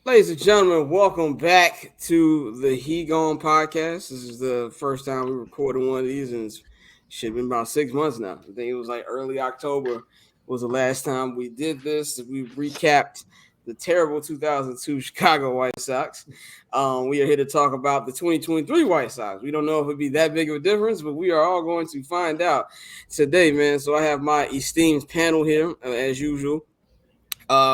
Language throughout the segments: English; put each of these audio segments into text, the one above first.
Ladies and gentlemen, welcome back to the He Gone podcast. This is the first time we recorded one of these, and it's should have been about 6 months now. I think it was like early October was the last time we did this. We recapped the terrible 2002 Chicago White Sox. We are here to talk about the 2023 White Sox. We don't know if it'd be that big of a difference, but we are all going to find out today, man. So I have my esteemed panel here, as usual.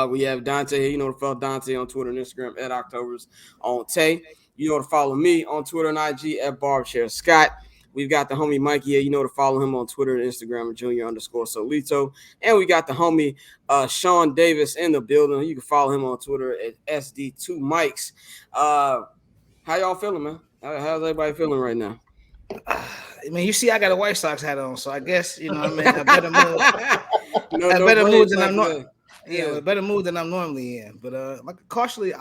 We have Dante here. You know to follow Dante on Twitter and Instagram at Octobers on Tay. You know to follow me on Twitter and IG at Barbchair Scott. We've got the homie Mikey here. You know to follow him on Twitter and Instagram at Junior_Solito. And we got the homie Shaun Davis in the building. You can follow him on Twitter at SD2Mikes. How y'all feeling, man? How's everybody feeling right now? I mean, you see, I got a White Sox hat on, so I guess I'm in a better mood. Better mood than I'm not. Yeah, a better mood than I'm normally in, but cautiously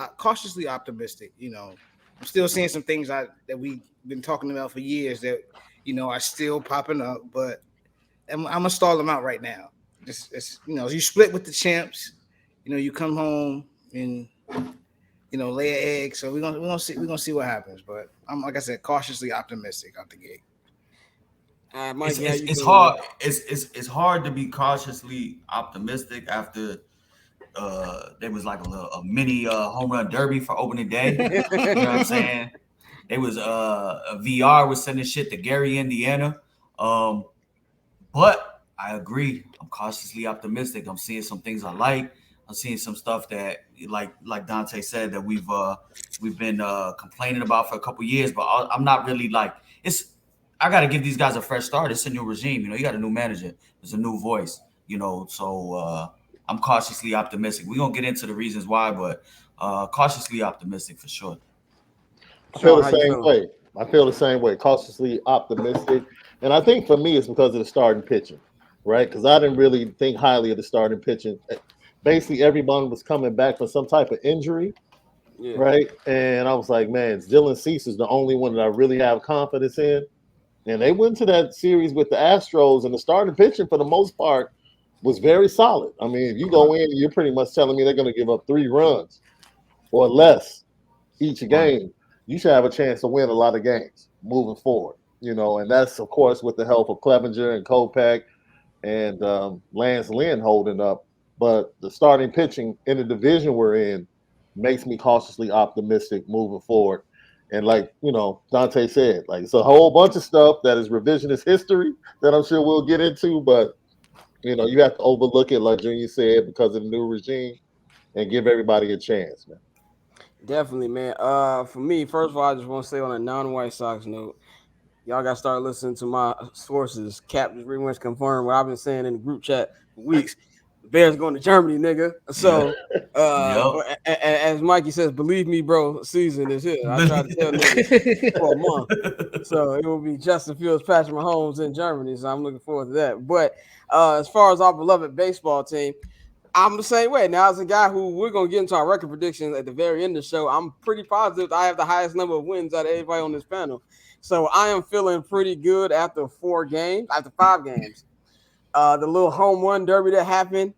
optimistic. I'm still seeing some things that we've been talking about for years that are still popping up, but I'm gonna stall them out right now. It's you split with the champs, you come home and lay an egg. So we're gonna see what happens, but I'm, like I said, cautiously optimistic out the gate. Mike, it's hard. It's hard to be cautiously optimistic after. There was like a mini home run derby for opening day. You know what I'm saying? It was a VR was sending shit to Gary, Indiana. But I agree. I'm cautiously optimistic. I'm seeing some things I like. I'm seeing some stuff that, like Dante said, that we've been complaining about for a couple years. But I'm not really like it's. I got to give these guys a fresh start. It's a new regime. You got a new manager. There's a new voice. So. I'm cautiously optimistic. We're going to get into the reasons why, but cautiously optimistic for sure. I feel the same way. Cautiously optimistic. And I think for me, it's because of the starting pitching, right? Because I didn't really think highly of the starting pitching. Basically, everyone was coming back from some type of injury, right? And I was like, man, Dylan Cease is the only one that I really have confidence in. And they went to that series with the Astros, and the starting pitching, for the most part, was very solid. I mean, if you go in, you're pretty much telling me they're going to give up 3 runs or less each game. You should have a chance to win a lot of games moving forward, and that's, of course, with the help of Clevenger and Kopech and Lance Lynn holding up. But the starting pitching in the division we're in makes me cautiously optimistic moving forward. And like, Dante said, like, it's a whole bunch of stuff that is revisionist history that I'm sure we'll get into, but you have to overlook it, like Junior said, because of the new regime, and give everybody a chance, man. Definitely, man. For me, first of all, I just want to say on a non-White Sox note, y'all got to start listening to my sources. Cap just pretty much confirmed what I've been saying in the group chat for weeks. The Bears going to Germany, nigga. So, as Mikey says, believe me, bro, season is here. I tried to tell niggas for a month. So it will be Justin Fields, Patrick Mahomes in Germany. So I'm looking forward to that. But as far as our beloved baseball team, I'm the same way. Now, as a guy who we're going to get into our record predictions at the very end of the show, I'm pretty positive I have the highest number of wins out of everybody on this panel. So I am feeling pretty good after 5 games. The little home run derby that happened,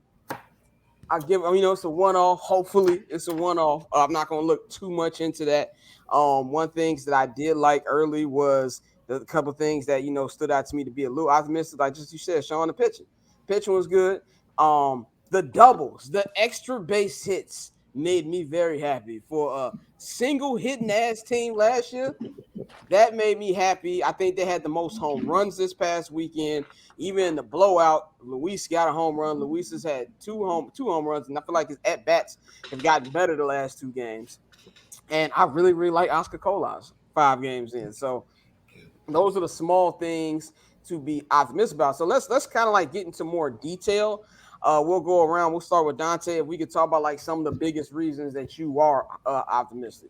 I give it's a one-off. Hopefully, it's a one-off. I'm not going to look too much into that. One things that I did like early was the couple things that stood out to me to be a little optimistic. Like just you said, Shaun, the pitching was good. The doubles, the extra base hits made me very happy for a single hitting ass team last year. That made me happy. I think they had the most home runs this past weekend. Even in the blowout, Luis got a home run. Luis has had two home runs, and I feel like his at-bats have gotten better the last 2 games. And I really, really like Oscar Colas 5 games in. So those are the small things to be optimistic about. So let's kind of like get into more detail. We'll go around. We'll start with Dante. If we could talk about like some of the biggest reasons that you are optimistic.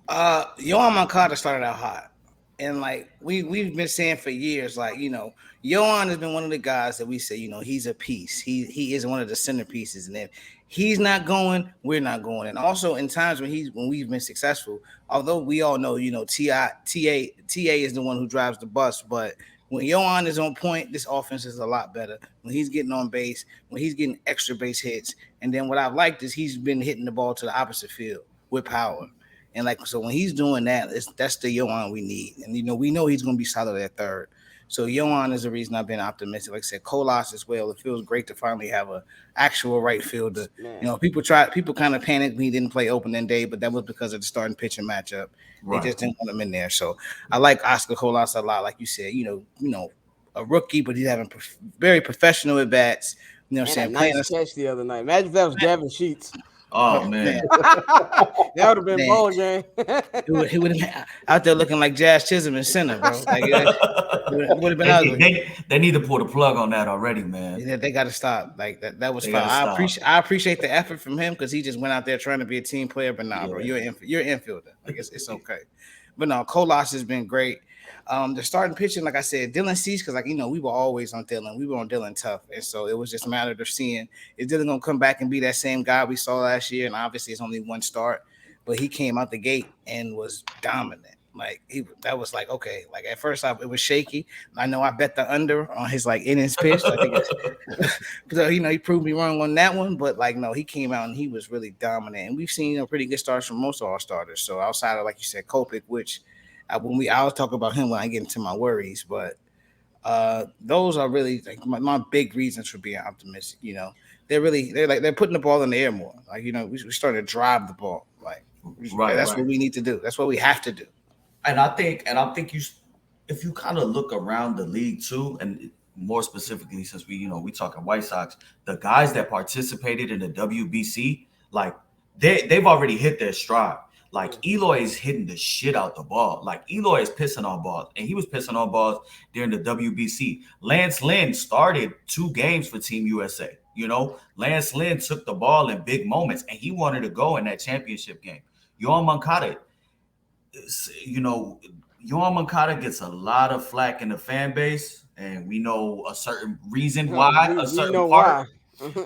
Yohan Moncada started out hot, and like we've been saying for years, like Yohan has been one of the guys that we say he's a piece. He is one of the centerpieces, and if he's not going, we're not going. And also in times when we've been successful, although we all know TA is the one who drives the bus, but when Yohan is on point, this offense is a lot better. When he's getting on base, when he's getting extra base hits, and then what I've liked is he's been hitting the ball to the opposite field with power. And like so, when he's doing that, that's the Yohan we need. And we know he's going to be solid at third. So Yohan is the reason I've been optimistic. Like I said, Colas as well. It feels great to finally have a actual right fielder. People kind of panicked when he didn't play opening day, but that was because of the starting pitching matchup. Right. They just didn't want him in there. So I like Oscar Colas a lot. Like you said, a rookie, but he's having very professional at bats. You know what I'm saying? Nice catch the other night. Imagine if that was Gavin Sheets. Oh man, that would have been ball game. He would have been out there looking like Jazz Chisholm in center, bro. Like it would have been ugly. They need to pull the plug on that already, man. Yeah, they got to stop. Like that was fine. I appreciate the effort from him because he just went out there trying to be a team player. But bro, you're an infielder. Like it's okay. But no, Colas has been great. The starting pitching, like I said, Dylan Cease, because we were always on Dylan. We were on Dylan tough. And so it was just a matter of seeing is Dylan gonna come back and be that same guy we saw last year. And obviously it's only one start, but he came out the gate and was dominant. Like that was like okay. Like at first it was shaky. I know I bet the under on his innings pitched. I think because he proved me wrong on that one. But no, he came out and he was really dominant. And we've seen pretty good starts from most of our starters. So outside of like you said, Kopech, which I'll talk about him when I get into my worries, but those are really my big reasons for being optimistic. They're putting the ball in the air more. We started to drive the ball. That's what we need to do. That's what we have to do. And I think if you kind of look around the league too, and more specifically since we talking White Sox, the guys that participated in the WBC, they've already hit their stride. Eloy is hitting the shit out the ball. Eloy is pissing on balls, and he was pissing on balls during the WBC. Lance Lynn started 2 games for Team USA. Lance Lynn took the ball in big moments, and he wanted to go in that championship game. Yohan Moncada, Yohan Moncada gets a lot of flack in the fan base, and we know a certain reason why.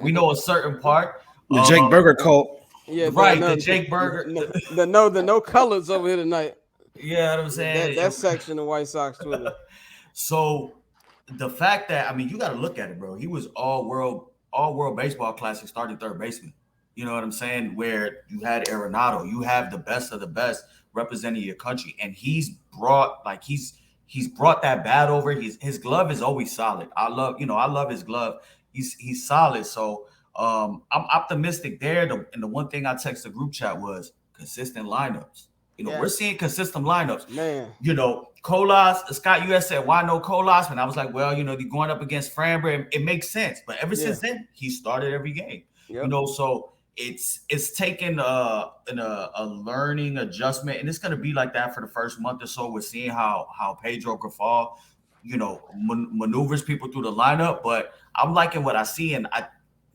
We know a certain part. The Jake Burger cult. Yeah, right. The Jake Burger. The no colors over here tonight. Yeah, what I'm saying that section of White Sox Twitter. So the fact that you got to look at it, bro. He was all world baseball classic starting third baseman. You know what I'm saying? Where you had Arenado, you have the best of the best representing your country, and he's brought that bat over. His glove is always solid. I love his glove. He's solid. So. I'm optimistic there. And the one thing I text the group chat was consistent lineups. We're seeing consistent lineups. Man. Colas, Scott US said, why no Colas? And I was like, well, they're going up against Framber. It makes sense. But ever since then, he started every game. Yep. So it's taken a learning adjustment. And it's going to be like that for the first month or so. We're seeing how Pedro Grafal, maneuvers people through the lineup. But I'm liking what I see. And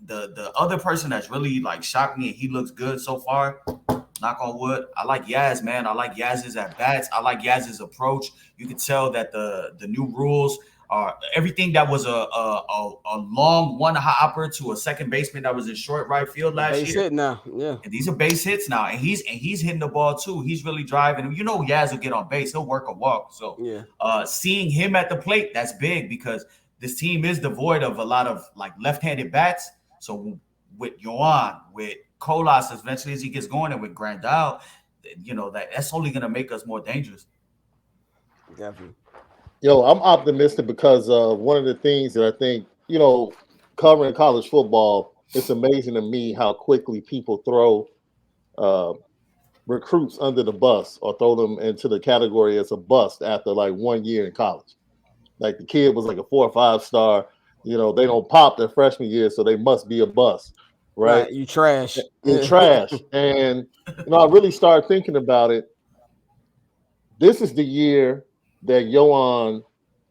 the other person that's really shocked me and he looks good so far, knock on wood, I like Yaz, man. I like Yaz's at bats. I like Yaz's approach. You can tell that the new rules are everything that was a long one hopper to a second baseman that was in short right field last year. Base hit now, yeah. And these are base hits now, and he's hitting the ball too. He's really driving. Yaz will get on base. He'll work a walk. So seeing him at the plate, that's big because this team is devoid of a lot of left-handed bats. So with Yohan, with Colas, eventually as he gets going, and with Grandal, that's only going to make us more dangerous. Definitely. I'm optimistic because one of the things that I think, covering college football, it's amazing to me how quickly people throw recruits under the bus or throw them into the category as a bust after 1 year in college. The kid was a 4 or 5 star. They don't pop their freshman year, so they must be a bust, right? You trash. You're trash. And, I really started thinking about it. This is the year that Yohan,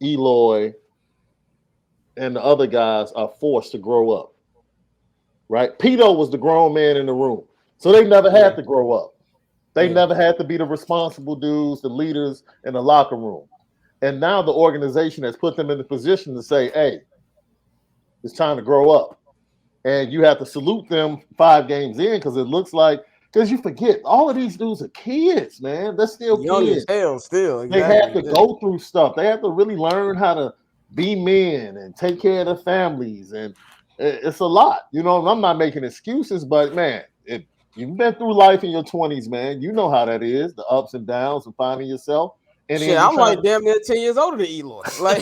Eloy, and the other guys are forced to grow up, right? Pito was the grown man in the room, so they never had to grow up. They never had to be the responsible dudes, the leaders in the locker room. And now the organization has put them in the position to say, hey, it's time to grow up. And you have to salute them 5 games in because it looks like Because you forget all of these dudes are kids, man. They're still young as kids. hell, still They have exactly. to go through stuff. They have to really learn how to be men and take care of their families, and it's a lot. You know, I'm not making excuses, but man, if you've been through life in your 20s, man, you know how that is, the ups and downs of finding yourself. And Shit, then you I'm try like damn near 10 years older than Eloy. Like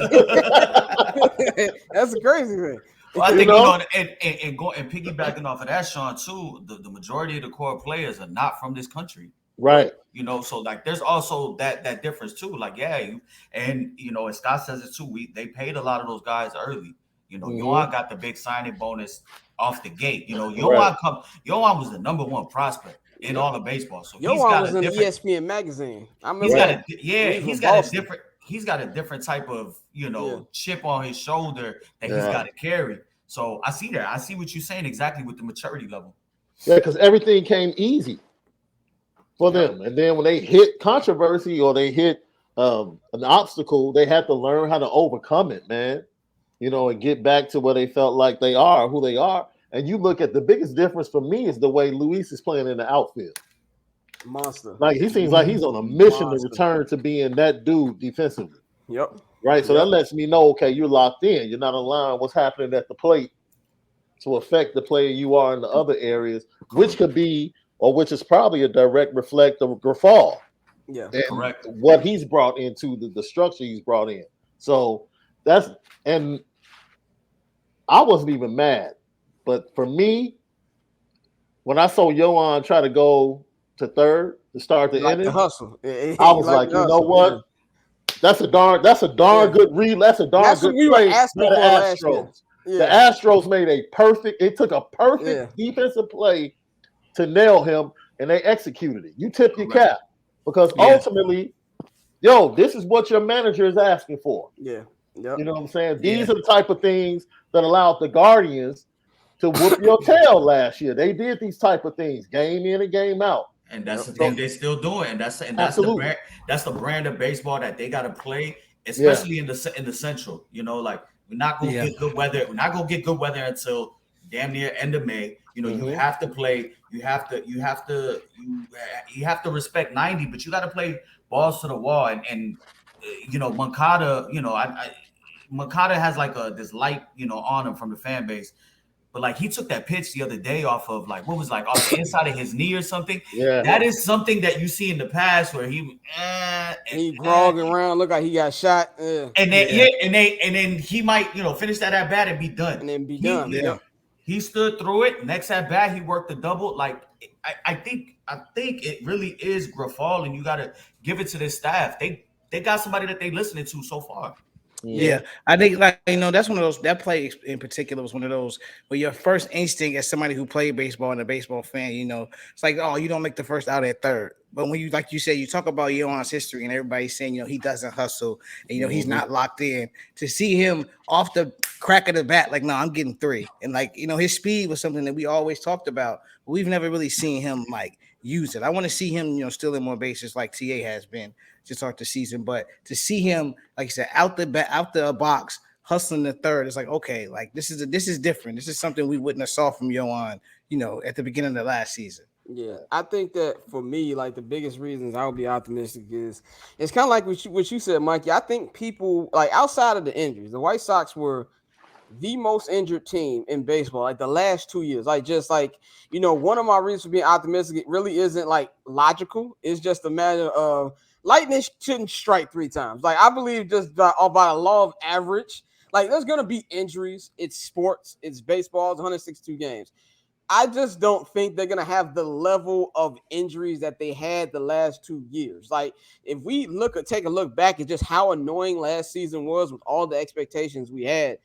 that's a crazy thing. Well, I you think know, and piggybacking off of that, Sean, too. The majority of the core players are not from this country. right, So like there's also that difference too. Like, and Scott says it too. They paid a lot of those guys early. Yohan got the big signing bonus off the gate. right. Yohan was the number one prospect in all of baseball. So he's Yohan got was a in the different ESPN magazine. I he's remember got that. he's got a different type of Yeah. chip on his shoulder that he's got to carry. So I see that. I see what you're saying exactly with the maturity level. Yeah, because everything came easy for them. And then when they hit controversy or they hit an obstacle, they had to learn how to overcome it, man. And get back to where they felt like they are, who they are. And you look at the biggest difference for me is the way Luis is playing in the outfield. Monster. Like he seems like he's on a mission to return to being that dude defensively. Yep. Right. So that lets me know, okay, you're locked in. You're not allowing what's happening at the plate to affect the player you are in the other areas, which could be, or which is probably a direct reflect of Grafal. Yeah. And correct. what he's brought into the structure he's brought in. So and I wasn't even mad. But for me, when I saw Yohan try to go to third to start the inning, the hustle. I was like, you know what? Yeah. That's a darn good read. That's a darn That's good what we play were asking by the for last year. Astros. Yeah. The Astros made it took a perfect defensive play to nail him, and they executed it. You tip your cap because ultimately, this is what your manager is asking for. Yeah. Yep. You know what I'm saying? These are the type of things that allowed the Guardians to whoop your tail last year. They did these type of things, game in and game out. And that's the thing they're still doing. And that's the brand of baseball that they got to play, especially in the Central. Like we're not gonna get good weather. We're not gonna get good weather until damn near end of May. You have to play. You have to respect 90, but you got to play balls to the wall. And Moncada. Moncada has like this light on him from the fan base. But like he took that pitch the other day off of off the inside of his knee or something. Yeah, that is something that you see in the past where he grogging around, look like he got shot. And then he might finish that at bat and be done. And then be done. He stood through it. Next at bat, he worked the double. Like I think it really is Grafal, and you got to give it to this staff. They got somebody that they listening to so far. Yeah, I think that's one of those. That play in particular was one of those where your first instinct as somebody who played baseball and a baseball fan, it's like, oh, you don't make the first out at third. But when you, like you said, you talk about Yohan's history and everybody's saying, he doesn't hustle and he's not locked in. To see him off the crack of the bat, like, no, I'm getting 3, and his speed was something that we always talked about. But we've never really seen him use it. I want to see him, stealing more bases like TA has been to start the season, but to see him, like you said, out the box, hustling the third, it's like, okay, like this is different. This is something we wouldn't have saw from Yohan, at the beginning of the last season. Yeah, I think that for me, like the biggest reasons I would be optimistic is it's kind of like what you said, Mikey. I think people outside of the injuries, the White Sox were the most injured team in baseball, the last 2 years. One of my reasons for being optimistic, it really isn't logical. It's just a matter of lightning shouldn't strike 3 times. I believe just by a law of average, there's gonna be injuries. It's sports. It's baseball. It's 162 games. I just don't think they're gonna have the level of injuries that they had the last 2 years. If we take a look back at just how annoying last season was with all the expectations we had,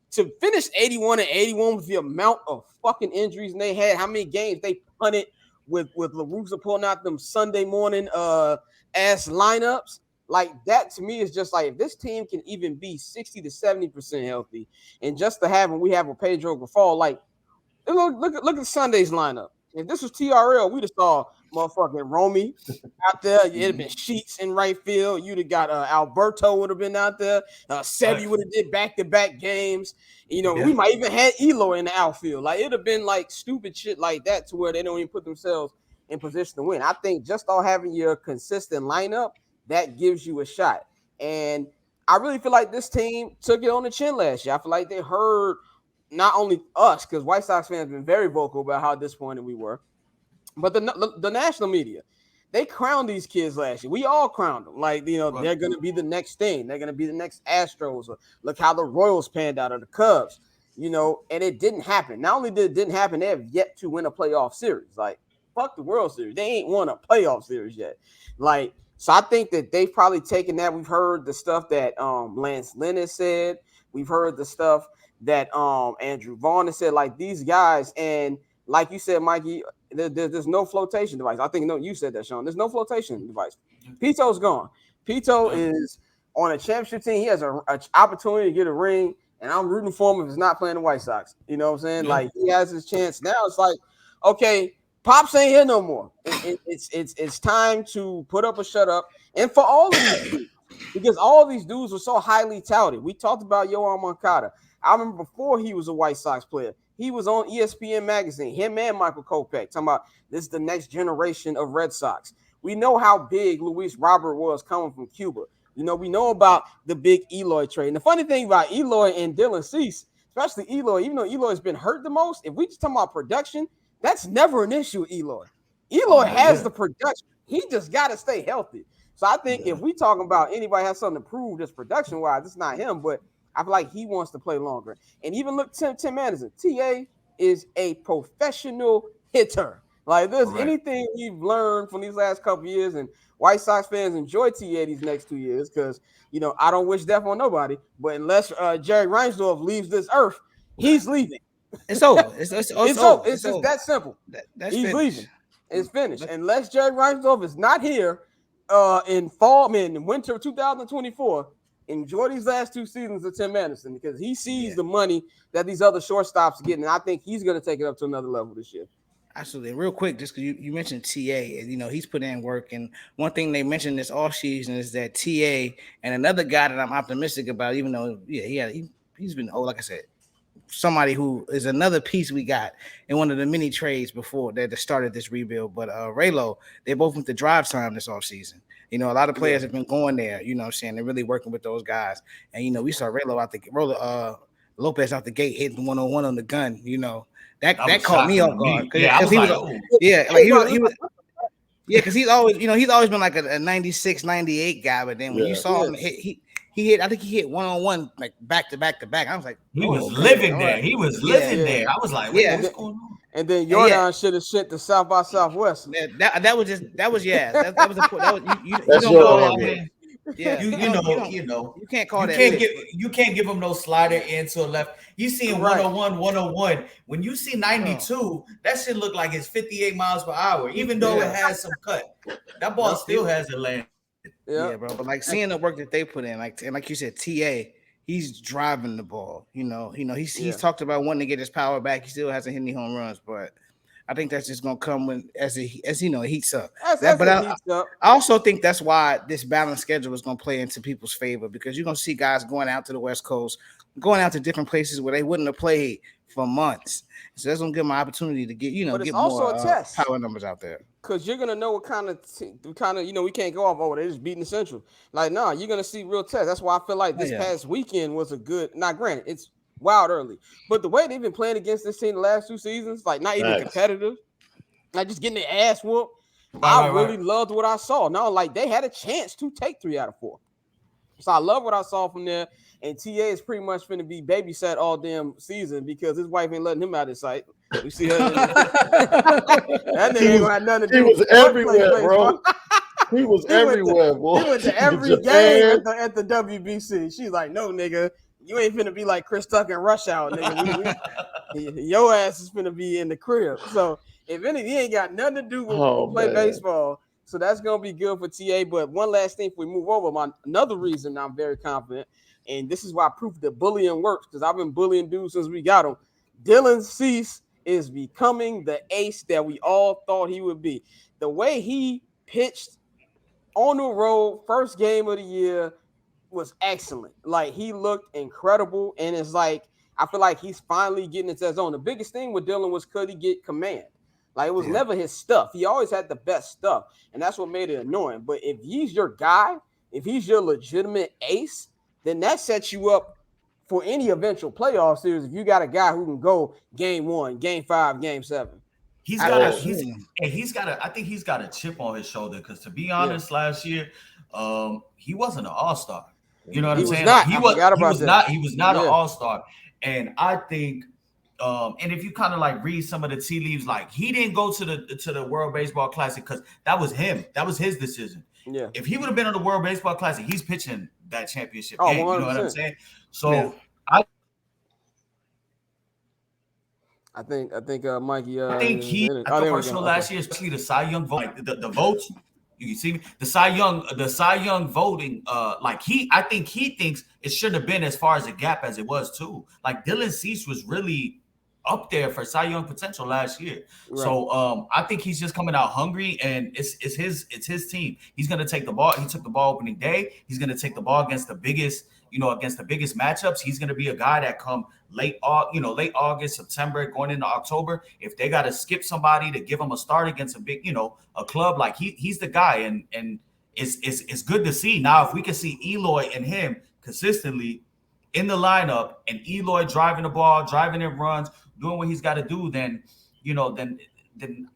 to finish 81-81 with the amount of fucking injuries they had, how many games they punted with La Russa pulling out them Sunday morning ass lineups, that to me is just if this team can even be 60 to 70% healthy, and just to have, when we have a Pedro Grafal, look at Sunday's lineup. If this was TRL, we'd have saw motherfucking Romy out there. It'd have been Sheets in right field. You'd have got Alberto would have been out there. Sevi would have did back-to-back games. We might even had Eloy in the outfield. It'd have been stupid shit like that to where they don't even put themselves in position to win. I think just all having your consistent lineup, that gives you a shot. And I really feel like this team took it on the chin last year. I feel like they heard not only us, because White Sox fans have been very vocal about how disappointed we were, but the national media. They crowned these kids last year. We all crowned them. Like, they're going to be the next thing. They're going to be the next Astros. Or look how the Royals panned out, or the Cubs, and it didn't happen. Not only did it didn't happen, they have yet to win a playoff series. Like, fuck the World Series. They ain't won a playoff series yet. Like, so I think that they've probably taken that. We've heard the stuff that Lance Lynn has said. We've heard the stuff that Andrew Vaughn has said. Like, these guys, and like you said, Mikey, there's no flotation device. I think you said that, Shaun. There's no flotation device. Pito's gone. Pito is on a championship team. He has an opportunity to get a ring, and I'm rooting for him if he's not playing the White Sox. You know what I'm saying? Like, he has his chance. Now it's like, okay, Pops ain't here no more. It's time to put up or shut up. And for all of these dudes, because all of these dudes were so highly touted. We talked about Yoan Moncada. I remember before he was a White Sox player, he was on ESPN magazine, him and Michael Kopech, talking about this is the next generation of Red Sox. We know how big Luis Robert was coming from Cuba. We know about the big Eloy trade. And the funny thing about Eloy and Dylan Cease, especially Eloy, even though Eloy's been hurt the most, if we just talk about production, that's never an issue with Eloy. Eloy has the production. He just got to stay healthy. So I think if we talking about anybody has something to prove just production-wise, it's not him, but I feel like he wants to play longer. And even look, Tim Anderson, TA is a professional hitter. Like, if there's anything we've learned from these last couple of years, and White Sox fans enjoy TA these next 2 years, because, I don't wish death on nobody, but unless Jerry Reinsdorf leaves this earth, he's leaving. It's over. It's over. It's just that simple. That's he's finished. Leaving. It's finished. Unless Jerry Reinsdorf is not here in winter of 2024, enjoy these last 2 seasons of Tim Anderson, because he sees the money that these other shortstops are getting, and I think he's going to take it up to another level this year. Absolutely. Real quick, just because you mentioned TA, and he's put in work, and one thing they mentioned this offseason is that TA and another guy that I'm optimistic about, even though he's been like I said, somebody who is another piece we got in one of the mini trades before that started this rebuild. But Raylo, they both went to Drive Time this offseason. A lot of players have been going there, what I'm saying? They're really working with those guys. And, we saw Raylo Lopez out the gate hitting 101 on the gun, That caught me off guard. Because he's always been like a 96, 98 guy. But then when you saw him hit, he hit. I think he hit 1-on-1 like back to back to back. I was like, he was living there. He was living there. I was like, what's going on? And then Jordan should have sent to South by Southwest. That was you can't call you can't give him no slider into a left. You see 101. When you see 92, that shit look like it's 58 miles per hour. Even though it has some cut, that ball still has a land. Yeah, bro. But like seeing the work that they put in, like you said, TA, he's driving the ball. He's talked about wanting to get his power back. He still hasn't hit any home runs, but I think that's just gonna come when as it heats up. I also think that's why this balanced schedule is gonna play into people's favor, because you're gonna see guys going out to the West Coast, going out to different places where they wouldn't have played for months. So that's gonna give them an opportunity to get get more power numbers out there. Because you're gonna know what kind of we can't go off. Oh, they just beating the Central. Like, no, you're gonna see real tests. That's why I feel like this past weekend was a good. Not granted, it's wild early, but the way they've been playing against this team the last 2 seasons, like not even competitive, like just getting their ass whooped. I really loved what I saw. No, like they had a chance to take 3 out of 4. So I love what I saw from there. And TA is pretty much going to be babysat all damn season because his wife ain't letting him out of sight. We see her. That nigga ain't gonna have nothing to do. He was everywhere, bro. He was everywhere, boy. He went to every game at the WBC. She's like, no, nigga, you ain't finna be like Chris Tucker and Rush Hour, nigga. Your ass is finna be in the crib. So if anything, he ain't got nothing to do with play baseball. So that's gonna be good for TA. But one last thing before we move over, another reason I'm very confident, and this is why I proved that bullying works, because I've been bullying dudes since we got him. Dylan Cease is becoming the ace that we all thought he would be. The way he pitched on the road, first game of the year, was excellent. Like, he looked incredible, and it's like I feel like he's finally getting into that zone. The biggest thing with Dylan was could he get command? Like, it was never his stuff. He always had the best stuff, and that's what made it annoying. But if he's your guy, if he's your legitimate ace, then that sets you up for any eventual playoff series. If you got a guy who can go game 1, game 5, game 7. He's got a I think he's got a chip on his shoulder because, to be honest, last year, he wasn't an all-star. You know what I'm saying? Not. He was not an all-star. And I think and if you kind of like read some of the tea leaves, like, he didn't go to the World Baseball Classic because that was him. That was his decision. Yeah. If he would have been on the World Baseball Classic, he's pitching that championship game. 100%. You know what I'm saying? So I think Mikey. I think he personal last year, especially the Cy Young vote, like the votes. You can see me, the Cy Young voting. I think he thinks it shouldn't have been as far as a gap as it was too. Like, Dylan Cease was really up there for Cy Young potential last year. Right. So I think he's just coming out hungry, and it's his team. He's gonna take the ball. He took the ball opening day. He's gonna take the ball against the biggest matchups. He's gonna be a guy that come late August, September, going into October. If they gotta skip somebody to give him a start against a big, a club, like, he's the guy, and it's good to see. Now, if we can see Eloy and him consistently in the lineup, and Eloy driving the ball, driving in runs, doing what he's got to do, then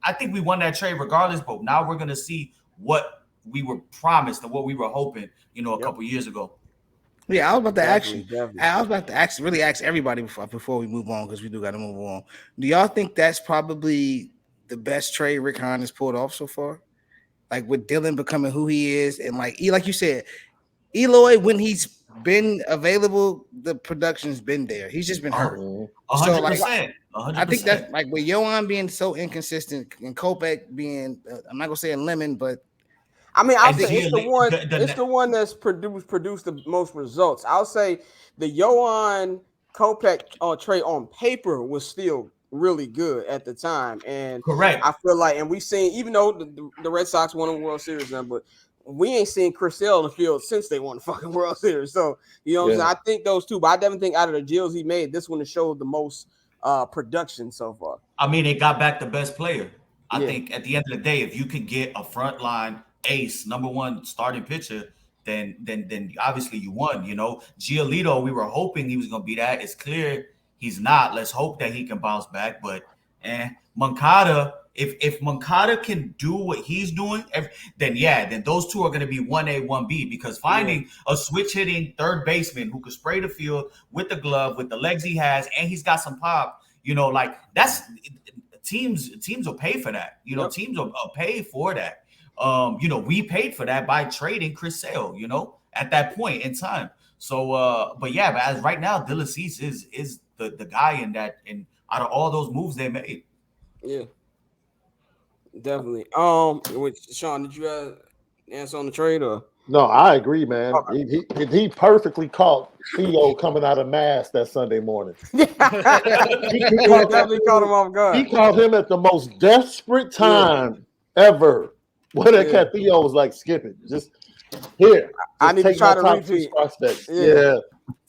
I think we won that trade regardless. But now we're gonna see what we were promised and what we were hoping, a couple years ago. Yeah, I was about to really ask everybody before we move on, because we do got to move on. Do y'all think that's probably the best trade Rick Hahn has pulled off so far? Like, with Dylan becoming who he is, and like you said, Eloy, when he's been available, the production's been there. He's just been hurt. 100%. So, 100%. I think that's like with Yohan being so inconsistent and Kopech being, I'm not gonna say a lemon, but I mean, I'll say it's the one that's produced the most results. I'll say the Yohan Kopech trade on paper was still really good at the time, and correct. I feel like, and we've seen, even though the Red Sox won the World Series now, but we ain't seen Chris Sale in the field since they won the fucking World Series. So, what I'm saying? I think those two, but I definitely think out of the deals he made, this one has showed the most production so far. I mean, it got back the best player. I think at the end of the day, if you could get a frontline ace, number one starting pitcher, then obviously you won. Giolito, we were hoping he was going to be that. It's clear he's not. Let's hope that he can bounce back. But Moncada, if Moncada can do what he's doing, then those two are going to be 1A, 1B, because finding a switch hitting third baseman who could spray the field with the glove, with the legs he has, and he's got some pop, like, that's teams will pay for that. Teams will pay for that. We paid for that by trading Chris Sale, at that point in time. So, but as right now, Dylan Cease is the guy in that, and out of all those moves they made. Yeah, definitely. Shaun, did you answer on the trade or? No, I agree, man. Okay. He perfectly caught Theo coming out of mass that Sunday morning. he definitely caught him off guard. He caught him at the most desperate time ever. When that cat Theo was like, skipping, just here. I need to try to repeat.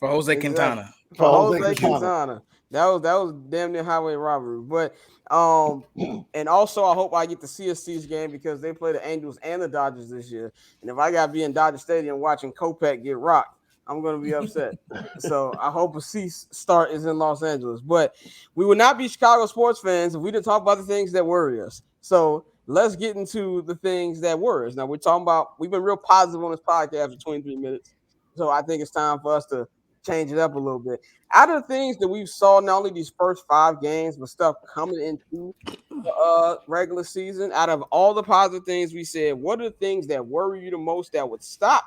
For Jose Quintana. For Jose Quintana. That was damn near highway robbery. But and also I hope I get to see a C's game, because they play the Angels and the Dodgers this year. And if I gotta be in Dodger Stadium watching Kopech get rocked, I'm gonna be upset. So I hope a C's start is in Los Angeles. But we would not be Chicago sports fans if we didn't talk about the things that worry us. So let's get into the things that worry us. Now, we've been real positive on this podcast for 23 minutes. So I think it's time for us to change it up a little bit. Out of the things that we saw, not only these first 5 games, but stuff coming into the regular season, out of all the positive things we said, what are the things that worry you the most that would stop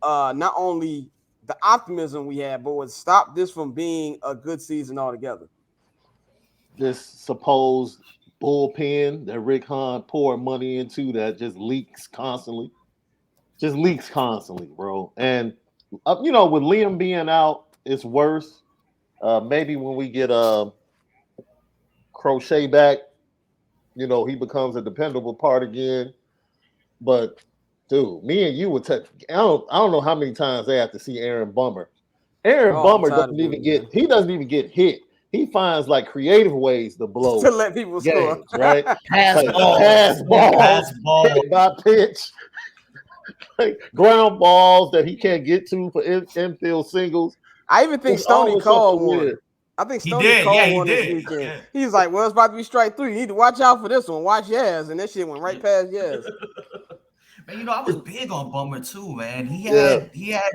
not only the optimism we had, but would stop this from being a good season altogether? This supposed bullpen that Rick Hahn poured money into that just leaks constantly, bro. And with Liam being out, it's worse. Maybe when we get Crochet back, he becomes a dependable part again. But dude, me and you would I don't know how many times they have to see Aaron Bummer. Bummer doesn't even get hit. he finds like creative ways to blow to let people games, score. right? Pass Like balls. pass balls, hit by pitch, like ground balls that he can't get to for infield singles. I even think It's Stoney always called something one. weird. I think He Stoney did. Yeah, called he one this did. weekend. Yeah. He's like, "Well, it's about to be strike 3. You need to watch out for this one. Watch Yaz," and that shit went right past Yaz. Man, you know, I was big on Bummer too, man. Yeah. He had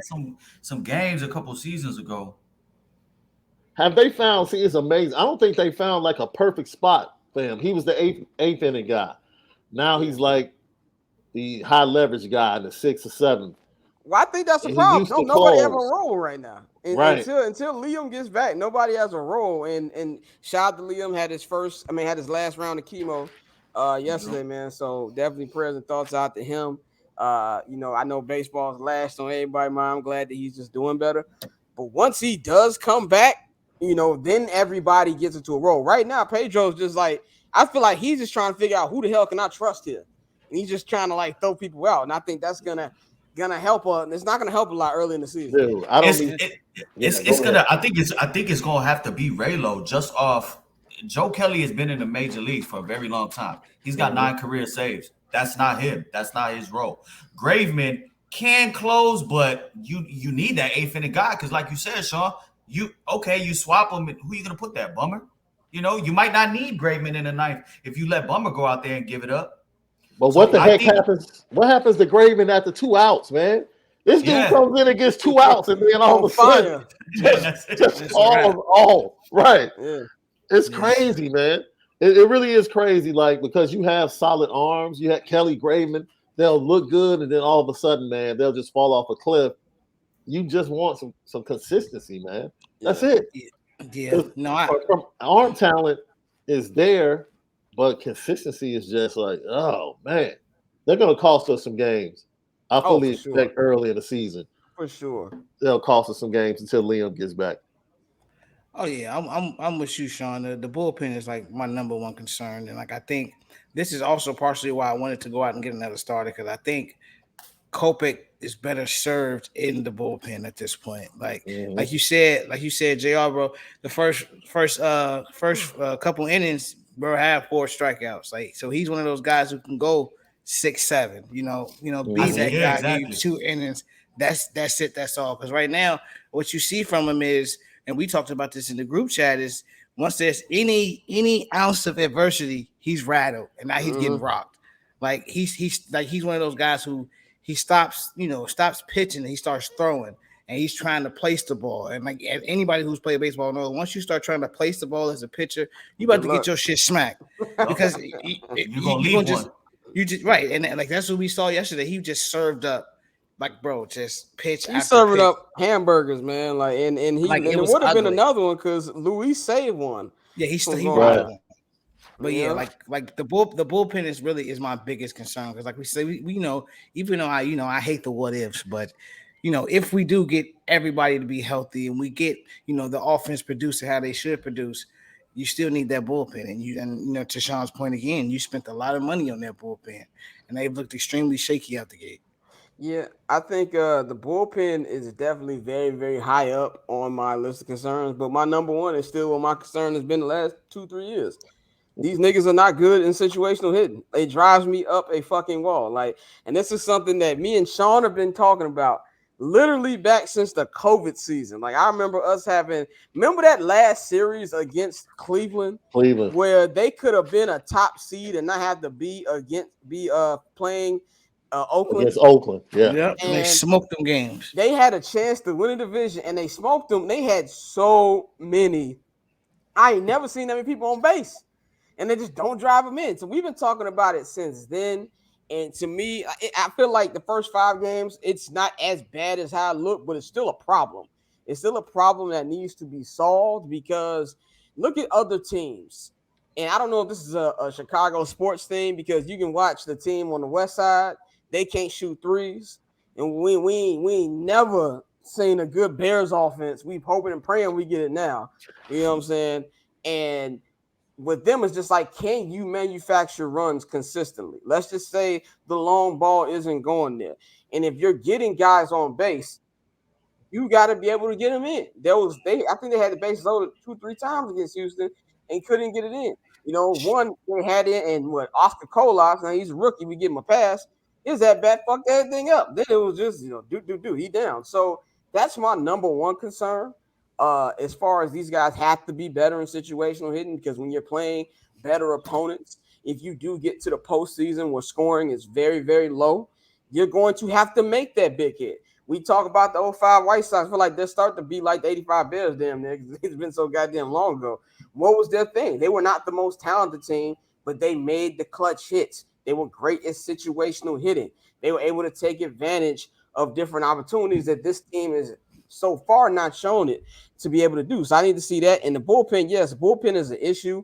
some games a couple seasons ago. Have they found? See, it's amazing. I don't think they found like a perfect spot for him. He was the eighth inning guy. Now he's like the high leverage guy in the sixth or seventh. Well, I think that's the And he problem. used to Don't nobody have a close. role right now. Right. Until Liam gets back, nobody has a role. And shout out to Liam, had his last round of chemo yesterday, man. So definitely prayers and thoughts out to him. I know baseball's last on everybody's mind. I'm glad that he's just doing better. But once he does come back, then everybody gets into a role. Right now, Pedro's just like, I feel like he's just trying to figure out who the hell can I trust here. And he's just trying to like throw people out. And I think that's gonna help. It's not gonna help a lot early in the season. Dude, I don't need. It's gonna. I think it's gonna have to be Raylo just off. Joe Kelly has been in the major leagues for a very long time. He's got 9 career saves. That's not him. That's not his role. Graveman can close, but you need that 8th inning guy because, like you said, Shaun, you swap him. Who are you gonna put that Bummer? You might not need Graveman in the 9th if you let Bummer go out there and give it up. But what the heck happens? What happens to Graveman after 2 outs, man? This dude comes in and gets 2 outs, and then all of a sudden, just falls off. Right? Yeah. It's crazy, man. It really is crazy. Like because you have solid arms, you had Kelly Graveman. They'll look good, and then all of a sudden, man, they'll just fall off a cliff. You just want some consistency, man. That's it. Yeah. No, from arm talent is there, but consistency is just like, oh man, they're gonna cost us some games. I fully expect early in the season. For sure. They'll cost us some games until Liam gets back. Oh yeah, I'm with you, Shaun. The bullpen is like my number one concern, and like I think this is also partially why I wanted to go out and get another starter because I think Kopech is better served in the bullpen at this point. Like you said, JR, bro. The first couple innings, bro, had 4 strikeouts. Like so, he's one of those guys who can go 6-7. Be that guy. Exactly. Give you 2 innings. That's it. That's all. Because right now, what you see from him is, and we talked about this in the group chat, is once there's any ounce of adversity, he's rattled, and now he's getting rocked. Like he's one of those guys who he stops pitching and he starts throwing, and he's trying to place the ball. And like anybody who's played baseball knows, once you start trying to place the ball as a pitcher, you about to get your shit smacked because you're gonna leave one. You just right, and like that's what we saw yesterday. He just served up. Like, bro, just pitch. He's serving up hamburgers, man. Like, and it would have been another one because Luis saved one. Yeah, he brought one. But yeah, like the bullpen is my biggest concern because, like we say, we know, even though I hate the what ifs, but if we do get everybody to be healthy and we get the offense producing how they should produce, you still need that bullpen. And to Shaun's point again, you spent a lot of money on that bullpen, and they've looked extremely shaky out the gate. Yeah, I think the bullpen is definitely very, very high up on my list of concerns. But my number one is still what my concern has been the last 2-3 years. These niggas are not good in situational hitting. It drives me up a fucking wall. Like, and this is something that me and Shaun have been talking about literally back since the COVID season. Like, I remember remember that last series against Cleveland where they could have been a top seed and not have to be playing Oakland. Against Oakland, yeah. And they smoked them games. They had a chance to win a division, and they smoked them. They had so many. I ain't never seen that many people on base, and they just don't drive them in. So we've been talking about it since then. And to me, I feel like the first 5 games, it's not as bad as how it looked, but it's still a problem. It's still a problem that needs to be solved because look at other teams. And I don't know if this is a Chicago sports thing because you can watch the team on the west side. They can't shoot threes. And we ain't never seen a good Bears offense. We hoping and praying we get it now. You know what I'm saying? And with them, it's just like, can you manufacture runs consistently? Let's just say the long ball isn't going there. And if you're getting guys on base, you got to be able to get him in. I think they had the bases loaded 2-3 times against Houston and couldn't get it in. One they had it, and what Oscar Colas, now he's a rookie, we give him a pass. His at bat fucked everything up. Then it was just he down. So that's my number one concern. As far as these guys have to be better in situational hitting, because when you're playing better opponents, if you do get to the postseason where scoring is very, very low, you're going to have to make that big hit. We talk about the 05 White Sox. I feel like they're starting to be like the 85 Bears, damn near. It's been so goddamn long ago. What was their thing? They were not the most talented team, but they made the clutch hits. They were great at situational hitting. They were able to take advantage of different opportunities that this team is so far not shown it to be able to do. So I need to see that. And the bullpen, yes, bullpen is an issue.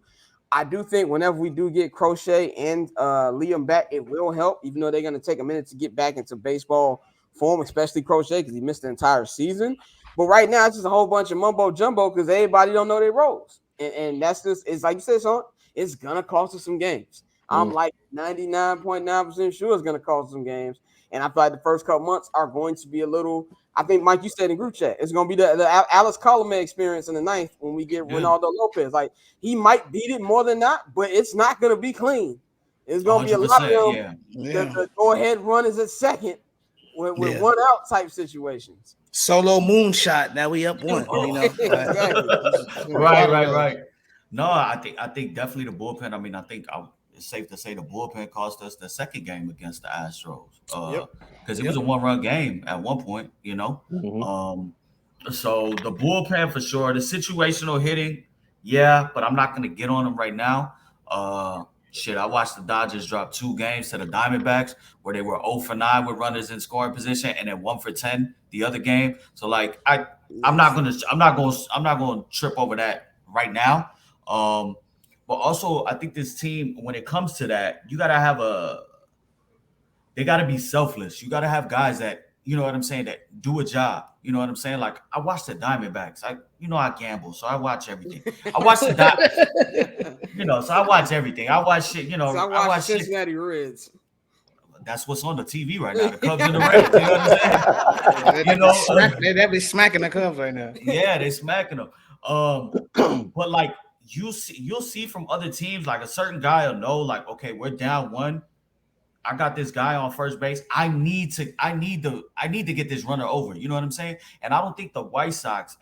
I do think whenever we do get Crochet and Liam back, it will help, even though they're going to take a minute to get back into baseball form, especially Crochet because he missed the entire season. But right now, it's just a whole bunch of mumbo jumbo because everybody don't know their roles. And that's just, it's like you said, Shaun, it's going to cost us some games. I'm like 99.9% sure it's going to cost some games. And I feel like the first couple months are going to be a little, I think, Mike, you said in group chat, it's going to be the Alex Colomé experience in the ninth when we get Ronaldo Lopez. Like, he might beat it more than not, but it's not going to be clean. It's going to be a lot of them. The go-ahead run is at second with one out type situations. Solo moonshot. Now we up one. Right. No, I think definitely the bullpen. I mean, I think it's safe to say the bullpen cost us the second game against the Astros because it was a one-run game at one point. So the bullpen for sure. The situational hitting, but I'm not going to get on them right now. I watched the Dodgers drop 2 games to the Diamondbacks where they were 0 for 9 with runners in scoring position, and then 1 for 10 the other game. So like I'm not going to trip over that right now. But also I think this team, when it comes to that, they got to be selfless. You got to have guys that, you know what I'm saying, that do a job. You know what I'm saying? Like, I watch the Diamondbacks. I gamble, so I watch everything. I watch the so I watch everything. I watch shit, So I watch Cincinnati Reds. That's what's on the TV right now. The Cubs and the Reds. You know what I'm saying? They're definitely smacking the Cubs right now. Yeah, they're smacking them. But like you'll see from other teams, like a certain guy will know, like, okay, we're down 1. I got this guy on first base. I need to get this runner over. You know what I'm saying? And I don't think the White Sox,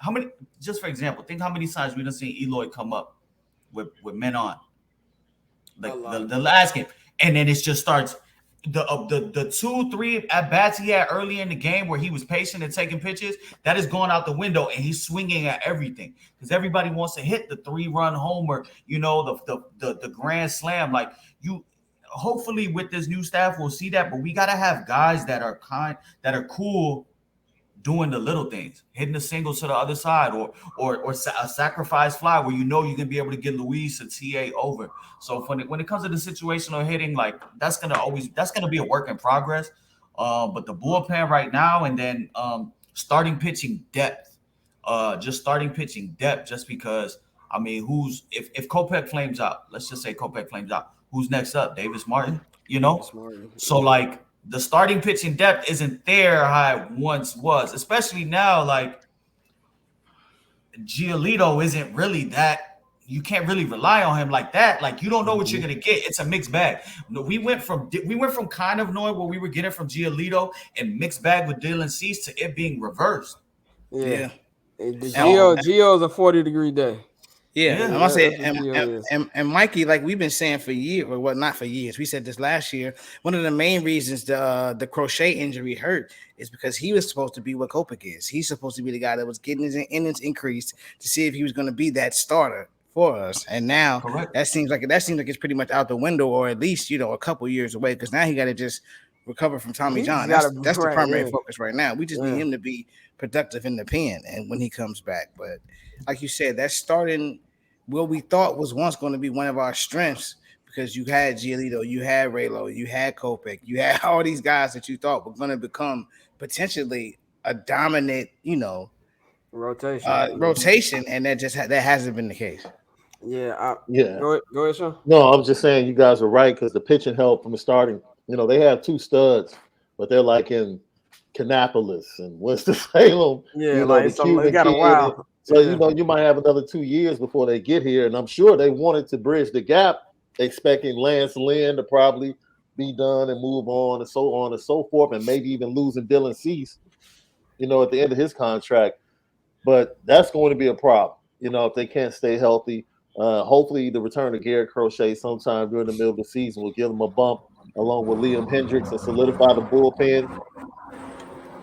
just for example, think how many times we done seen Eloy come up with men on. Like the last game. And then it just starts the 2-3 at bats he had early in the game where he was patient and taking pitches, that is going out the window, and he's swinging at everything because everybody wants to hit the 3-run homer, the grand slam. Like, hopefully with this new staff we'll see that, but we got to have guys that are cool doing the little things, hitting a single to the other side or a sacrifice fly where you can be able to get Luis or TA over. So when it comes to the situational hitting, like that's gonna be a work in progress. But the bullpen right now, and then starting pitching depth, just because, I mean, if Kopech flames out, let's just say Kopech flames out, who's next up? Davis Martin, So like the starting pitching depth isn't there how it once was, especially now. Like Giolito isn't really that. You can't really rely on him like that. Like, you don't know what you're gonna get. It's a mixed bag. We went from kind of knowing what we were getting from Giolito and mixed bag with Dylan Cease to it being reversed. Yeah. Gio's a 40-degree day. Yeah, I'm gonna say, and Mikey, like we've been saying for years, or what, not for years. We said this last year. One of the main reasons the Crochet injury hurt is because he was supposed to be what Kopech is. He's supposed to be the guy that was getting his innings increased to see if he was going to be that starter for us. And now that seems like it's pretty much out the window, or at least a couple years away. Because now he got to just recover from Tommy John. That's the primary focus right now. We just need him to be productive in the pen, and when he comes back, but. Like you said, that's starting what we thought was once going to be one of our strengths, because you had Giolito, you had Raylo, you had Kopech, you had all these guys that you thought were going to become potentially a dominant, rotation, and that hasn't been the case. Yeah. Go ahead, Shaun. No, I was just saying you guys are right, because the pitching help from the starting. They have 2 studs, but they're like in Kannapolis and Winston-Salem, Yeah, the like so it Cuban got a kid. while. So, Yeah. you might have another 2 years before they get here. And I'm sure they wanted to bridge the gap, expecting Lance Lynn to probably be done and move on and so forth, and maybe even losing Dylan Cease, at the end of his contract. But that's going to be a problem, if they can't stay healthy. Hopefully, the return of Garrett Crochet sometime during the middle of the season will give them a bump along with Liam Hendricks and solidify the bullpen.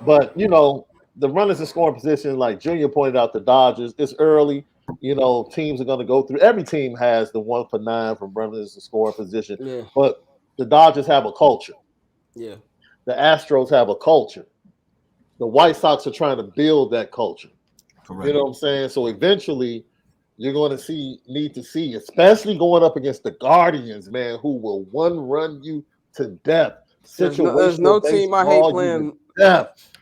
But, the runners in scoring position, like Junior pointed out, the Dodgers, it's early. Teams are going to go through. Every team has the 1 for 9 from runners in scoring position. Yeah. But the Dodgers have a culture. Yeah. The Astros have a culture. The White Sox are trying to build that culture. Correct. You know what I'm saying? So eventually you're going to need to see, especially going up against the Guardians, man, who will run you to death. There's no team I hate playing.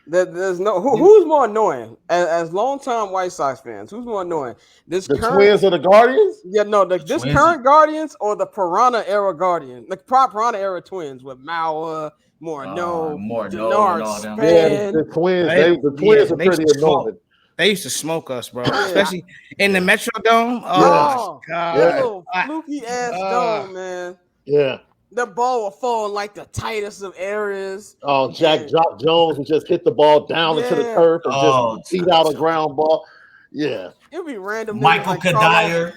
There's no who's more annoying as long-time White Sox fans. Who's more annoying? The Twins or the Guardians? Yeah, no, this current Guardians or the Piranha era Guardians, the Piranha era Twins with Mauer, Morneau, Denard, Span. Yeah, the Twins. The Twins are pretty annoying. They used to smoke us, bro. Especially in the Metrodome. Oh God, that little fluky ass dome, man. Yeah. The ball will fall in like the tightest of areas. Oh, Jack Jones would just hit the ball down into the turf and just beat out a ground ball. Yeah. It'll be random. Michael Kadire.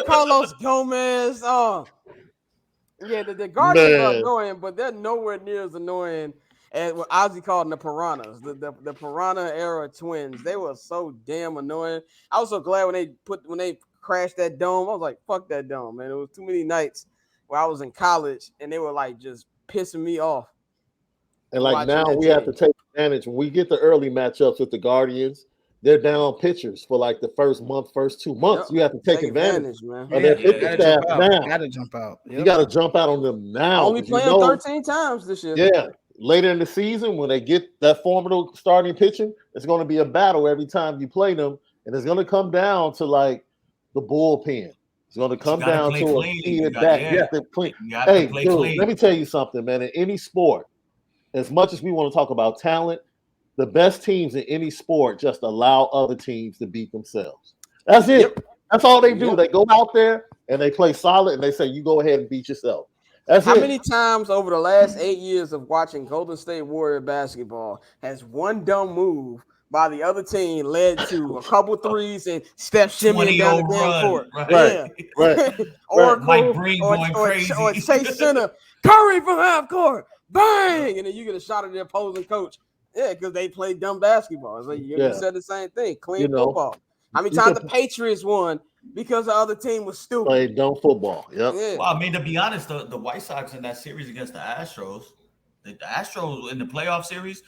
Carlos Gomez. Oh. Yeah, the Guardians are annoying, but they're nowhere near as annoying as what Ozzy called the Piranhas. The Piranha era Twins. They were so damn annoying. I was so glad when they crashed that dome. I was like, fuck that dome, man. It was too many nights where I was in college and they were like just pissing me off. And like now we have to take advantage. When we get the early matchups with the Guardians, they're down pitchers for like the first 2 months. You have to take advantage man. of their pitching staff now. Got to jump out. You got to jump out on them now. Only playing 13 times this year. Yeah. Later in the season, when they get that formidable starting pitching, it's going to be a battle every time you play them. And it's going to come down to like the bullpen. It's going to come down to a key back. You have to clean. Hey, dude, let me tell you something, man. In any sport, as much as we want to talk about talent, the best teams in any sport just allow other teams to beat themselves. That's it. Yep. That's all they do. Yep. They go out there and they play solid and they say, you go ahead and beat yourself. That's How many times over the last 8 years of watching Golden State Warrior basketball has one dumb move by the other team led to a couple threes and Steph shimmying down the damn court? Right. Or Mike Breen going crazy. Or Chase Center, Curry from half court, bang! And then you get a shot at the opposing coach. Yeah, because they play dumb basketball. It's like you said the same thing. Clean football. How many times the Patriots won because the other team was stupid? Played dumb football. Yep. Yeah. Well, I mean, to be honest, the White Sox in that series against the Astros, the Astros in the playoff series,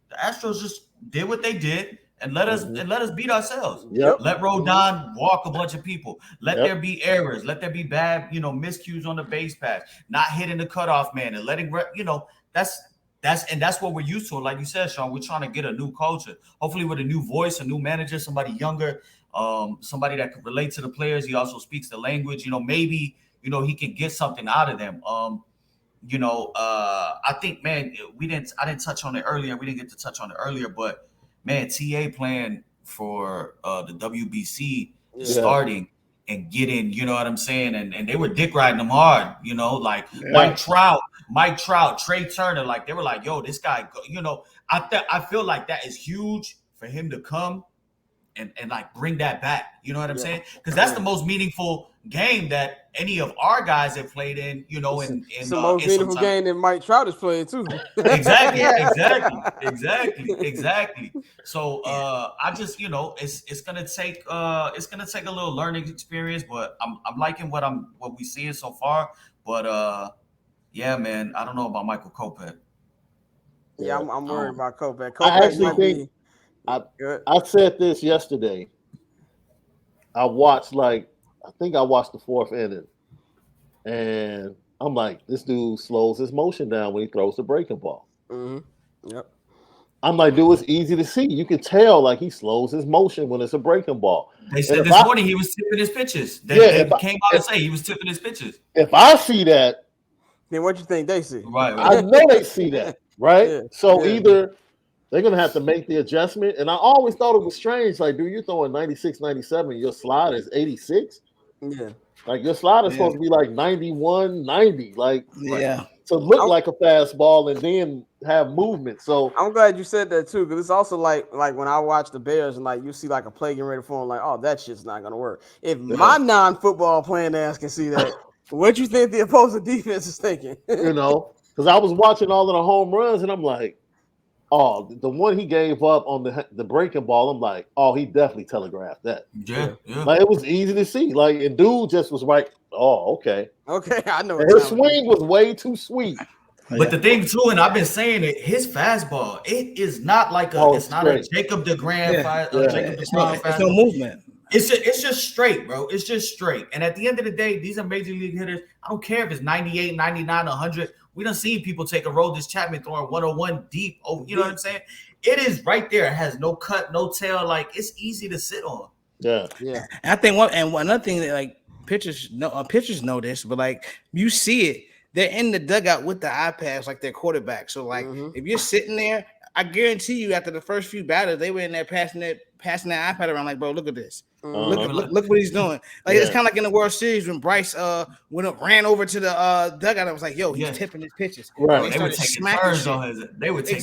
the Astros just did what they did and let us beat ourselves. Yep. Let Rodon walk a bunch of people. Let there be errors. Let there be bad, miscues on the base pass, not hitting the cutoff man and letting that's what we're used to. Like you said, Shaun, we're trying to get a new culture. Hopefully with a new voice, a new manager, somebody younger, somebody that can relate to the players. He also speaks the language. Maybe, he can get something out of them. I think, man, I didn't touch on it earlier. We didn't get to touch on it earlier, but man, TA playing for the WBC starting and getting, you know what I'm saying? And they were dick riding them hard, Mike Trout, Trey Turner, like they were like, yo, this guy, I feel like that is huge for him to come and like bring that back. You know what I'm saying? Because that's the most meaningful game that any of our guys have played in, it's the most meaningful game that Mike Trout has played too. Exactly. So I just, it's gonna take a little learning experience, but I'm liking what we seeing so far. But yeah, man, I don't know about Michael Kopech. Yeah, I'm worried about Kopech. I actually think I said this yesterday. I watched the fourth inning, and I'm like, this dude slows his motion down when he throws the breaking ball. Mm-hmm. Yep. I'm like, dude, it's easy to see. You can tell like he slows his motion when it's a breaking ball. They said this morning he was tipping his pitches. They came out and say he was tipping his pitches. If I see that, then what you think they see? Right. I know they see that. right? Yeah, So yeah, either they're gonna have to make the adjustment. And I always thought it was strange. Like, dude, you're throwing 96, 97, your slide is 86. yeah. Like your slide is Yeah. supposed to be like 91, 90. Like Yeah. to look I'm, like a fastball and then have movement. So I'm glad you said that too, because it's also like when I watch the Bears and like you see like a play getting ready for them, like, oh, that shit's not gonna work. If yeah, my non-football playing ass can see that, what you think the opposing defense is thinking? because I was watching all of the home runs and I'm like, oh, the one he gave up on the breaking ball, I'm like, oh, he definitely telegraphed that. Yeah, yeah. Like it was easy to see. Like, and dude just was like, oh, okay. Okay, I know. And his swing was way too sweet. But the thing too, and I've been saying it, his fastball, it is not like it's not a Jacob DeGrom Jacob DeGrom it's no movement. It's just straight, bro. It's just straight. And at the end of the day, these are major league hitters. I don't care if it's 98, 99, 100. We done seen people take a Roldis Chapman throwing 101 deep. Oh, you know what I'm saying? It is right there. It has no cut, no tail. Like it's easy to sit on. Yeah. And I think another thing that like pitchers know this, but like you see it, they're in the dugout with the iPads like their quarterback. So like if you're sitting there, I guarantee you after the first few batters, they were in there passing that iPad around like, bro, look at this. Look what he's doing. Like it's kind of like in the World Series when Bryce ran over to the dugout and was like, yo, he's tipping his pitches. Right. They were taking turns on his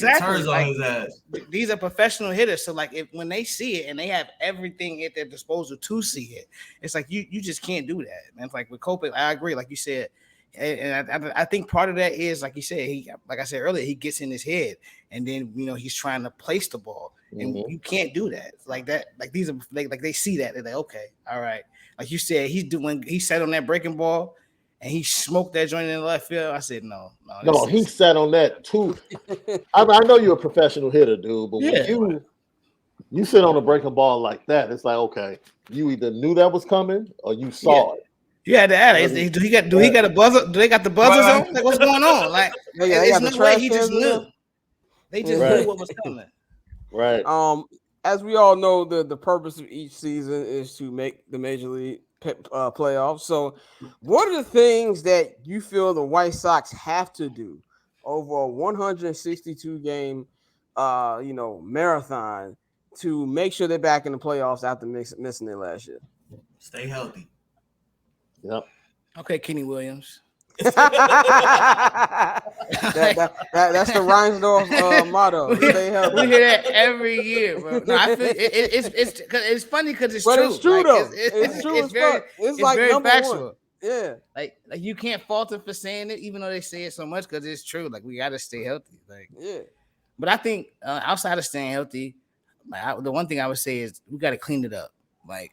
turns on his ass. These are professional hitters. So like when they see it and they have everything at their disposal to see it, it's like you just can't do that. And it's like with Kopech, I agree, like you said. And I think part of that is, like you said, like I said earlier, he gets in his head, and then he's trying to place the ball, and you can't do that like that. Like these are like they see that they're like, okay, all right. Like you said, he sat on that breaking ball, and he smoked that joint in the left field. I said no. He sat on that too. I know you're a professional hitter, dude, but when you sit on a breaking ball like that, it's like, okay, you either knew that was coming or you saw it. You had to add it. Do he got a buzzer? Do they got the buzzers on? Like what's going on? Like it's no way he just knew. They just knew what was coming. Right. As we all know, the purpose of each season is to make the major league playoffs. So, what are the things that you feel the White Sox have to do over a 162 game, marathon to make sure they're back in the playoffs after missing it last year? Stay healthy. Yep. Okay, Kenny Williams. that's the Reinsdorf motto. Stay healthy. We hear that every year, bro. No, I feel it's funny because it's but true. It's true like, though. It's true. it's like very factual. One. Yeah. Like you can't fault them for saying it, even though they say it so much, because it's true. Like we gotta stay healthy. Like But I think outside of staying healthy, the one thing I would say is we gotta clean it up. Like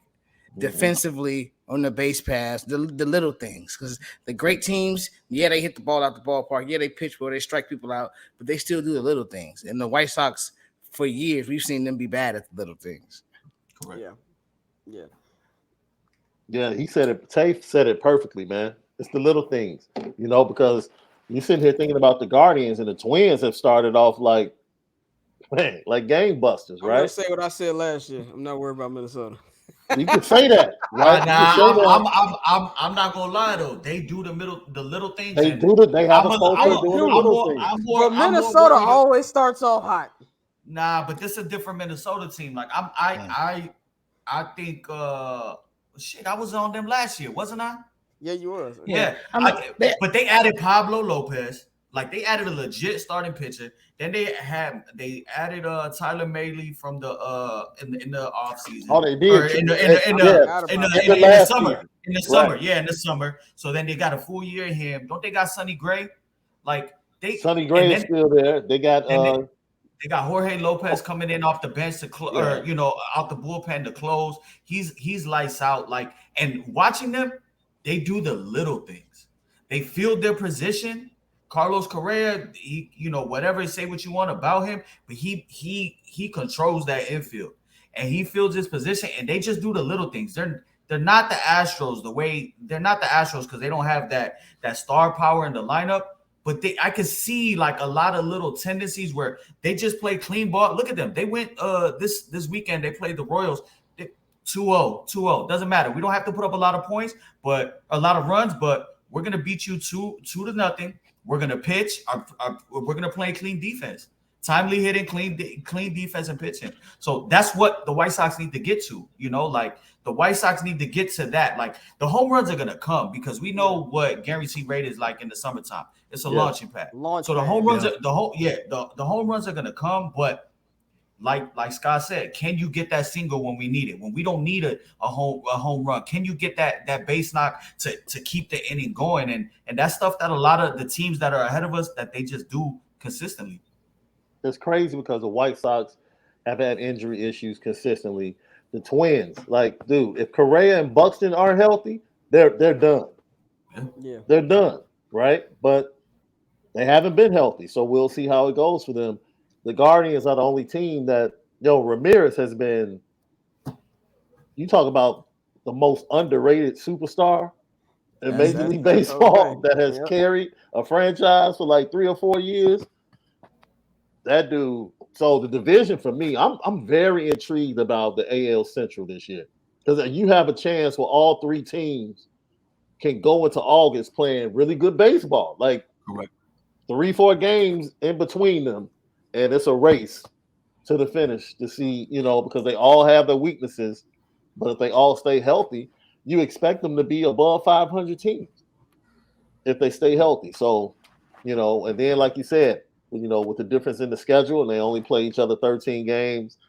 defensively on the base pass, the little things, because the great teams, they hit the ball out the ballpark, they pitch well, they strike people out, but they still do the little things. And the White Sox, for years, we've seen them be bad at the little things. Correct. Yeah, he said it. Tafe said it perfectly, man. It's the little things, because you're sitting here thinking about the Guardians, and the Twins have started off like game busters, right? I'm gonna say what I said last year. I'm not worried about Minnesota. You can say that, right? I'm not gonna lie though. They do the little things. They have a culture doing the little things. But Minnesota always starts off hot. Nah, but this is a different Minnesota team. Like I think I was on them last year, wasn't I? Yeah, you was. Yeah. But they added Pablo Lopez. Like they added a legit starting pitcher. Then they added Tyler Mahle from the in the offseason. Oh, they did in the summer. In the summer, in the summer. So then they got a full year of him. Don't they got Sonny Gray? Sonny Gray is still there. They got they got Jorge Lopez coming in off the bench to out the bullpen to close. He's lights out. And watching them, they do the little things. They field their position. Carlos Correa, whatever, say what you want about him, but he controls that infield and he fields his position, and they just do the little things. They're not the Astros because they don't have that star power in the lineup, but I can see like a lot of little tendencies where they just play clean ball. Look at them. They went this weekend, they played the Royals 2-0. Doesn't matter. We don't have to put up a lot of points, but a lot of runs, but we're gonna beat you 2-0. We're gonna pitch. We're gonna play clean defense, timely hitting, clean defense and pitching. So that's what the White Sox need to get to. Like the White Sox need to get to that. Like the home runs are gonna come because we know what guaranteed rate is like in the summertime. It's a launching pad. So the home runs, the home runs are gonna come, but like Scott said, can you get that single when we need it? When we don't need a home run, can you get that base knock to keep the inning going? And that's stuff that a lot of the teams that are ahead of us that they just do consistently. It's crazy because the White Sox have had injury issues consistently. The Twins, like, dude, if Correa and Buxton aren't healthy, they're done. Yeah, they're done, right? But they haven't been healthy, so we'll see how it goes for them. The Guardians are the only team that, Ramirez has been, you talk about the most underrated superstar in Major League Baseball that has carried a franchise for like 3 or 4 years. That dude. So the division for me, I'm very intrigued about the AL Central this year because you have a chance where all 3 teams can go into August playing really good baseball, like 3-4 games in between them. And it's a race to the finish to see, because they all have their weaknesses, but if they all stay healthy, you expect them to be above 500 teams if they stay healthy. So, and then like you said, with the difference in the schedule, and they only play each other 13 games,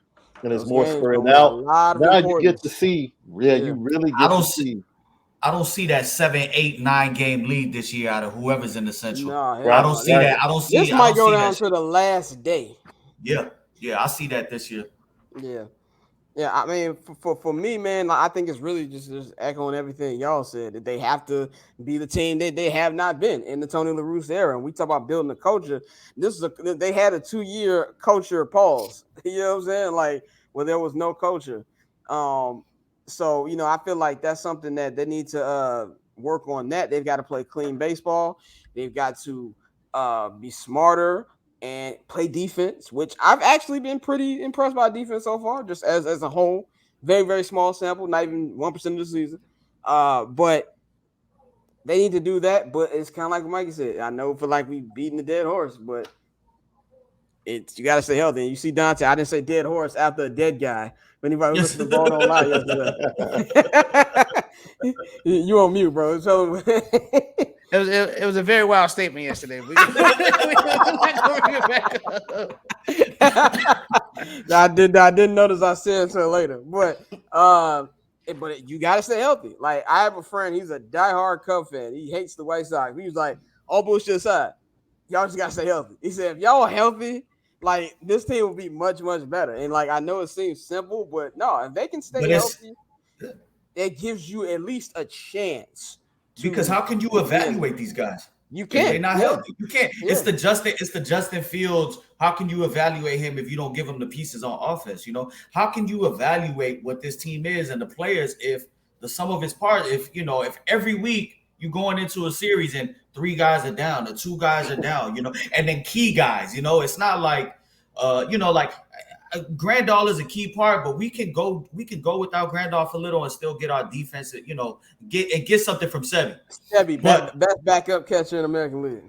and it's more spread out. Now you get to see, you really get to see. I don't see that 7, 8, 9 game lead this year out of whoever's in the Central. No, I don't see that. I don't see. This might go down to the last day. Yeah, I see that this year. Yeah. I mean, for me, man, I think it's really just echoing everything y'all said that they have to be the team that they have not been in the Tony La Russa era. And we talk about building a culture. They had a 2-year culture pause. You know what I'm saying? Like where there was no culture. So, I feel like that's something that they need to work on that. They've got to play clean baseball. They've got to be smarter and play defense, which I've actually been pretty impressed by defense so far, just as a whole. Very, very small sample, not even 1% of the season. But they need to do that. But it's kind of like Mikey said. I know feel like we beating the dead horse, but you got to stay healthy. And you see Dante, I didn't say dead horse after a dead guy. If anybody was listening to Ball Don't Lie yesterday. You on mute, bro. So it was a very wild statement yesterday. I didn't notice I said so later. But you got to stay healthy. Like, I have a friend, he's a diehard Cub fan. He hates the White Sox. He was like, all bullshit aside, y'all just got to stay healthy. He said, if y'all are healthy, like, this team will be much, much better. And, like, I know it seems simple, but no, if they can stay healthy, it gives you at least a chance. Because how can you evaluate these guys? You can't. They're not healthy. You can't. Yeah. It's the Justin Fields. How can you evaluate him if you don't give him the pieces on offense? How can you evaluate what this team is and the players if the sum of its parts, if every week you going into a series and 3 guys are down or 2 guys are down, and then key guys, it's not like, like Grandal is a key part, but we can go without Grandal for a little and still get our defense, get something from Sebi. Best backup catcher in American League.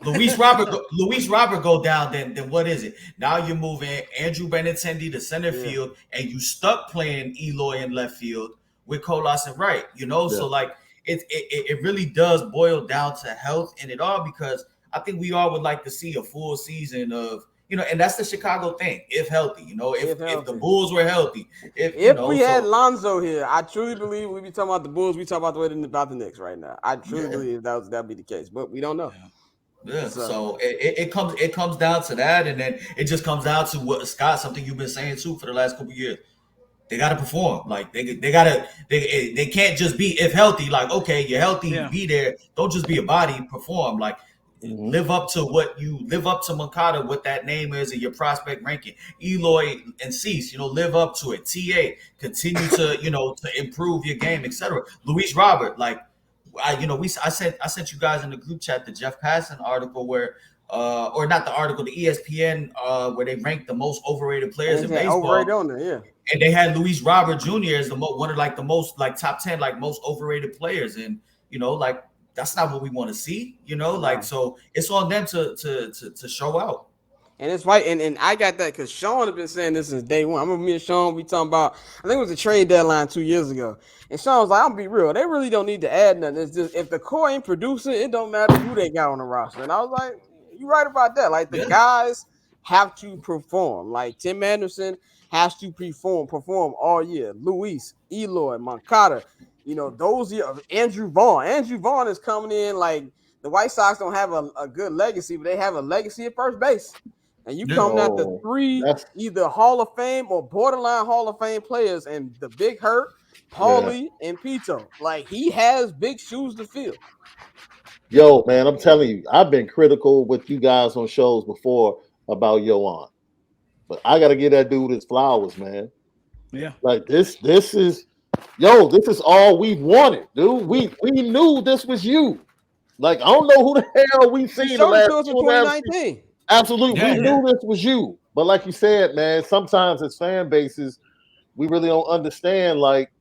Luis Robert go down, then what is it? Now you're moving Andrew Benintendi to center field, and you stuck playing Eloy in left field with Colas and right, So like it really does boil down to health in it all, because I think we all would like to see a full season of, and that's the Chicago thing. If healthy, if the Bulls were healthy, if we had Lonzo here, I truly believe we'd be talking about the Bulls. We talk about the Knicks right now. I truly believe that'd be the case, but we don't know. Yeah, so it comes down to that, and then it just comes down to what Scott, something you've been saying too for the last couple of years. They got to perform. Like they can't just be if healthy. Like, okay, you're healthy, be there. Don't just be a body. Perform. Like, live up to Moncada, what that name is in your prospect ranking. Eloy and Cease, live up to it. TA, continue to to improve your game, etc. Luis Robert, like. I sent you guys in the group chat the Jeff Passan article where or not the article, the ESPN where they ranked the most overrated players in baseball. Overrated on there, yeah. And they had Luis Robert Jr. as one of the most top 10 most overrated players, and that's not what we want to see, like, so it's on them to show out. And it's right, and I got that because Shaun has been saying this since day one. I remember me and Shaun, we talking about, I think it was a trade deadline 2 years ago. And Shaun was like, I'm gonna be real, they really don't need to add nothing. It's just, if the core ain't producing, it don't matter who they got on the roster. And I was like, you're right about that. Like, the guys have to perform. Like, Tim Anderson has to perform all year. Luis, Eloy, Moncada, those Andrew Vaughn. Andrew Vaughn is coming in like, the White Sox don't have a good legacy, but they have a legacy at first base. And you come at the three either Hall of Fame or borderline Hall of Fame players, and the Big Hurt, Paulie, and Pito. Like, he has big shoes to fill. Yo, man, I'm telling you, I've been critical with you guys on shows before about Yohan, but I gotta give that dude his flowers, man. Yeah, like this is all we've wanted, dude. We knew this was you. Like, I don't know who the hell we've seen the last 2019. Absolutely, we knew this was you. But like you said, man, sometimes as fan bases, we really don't understand. Like,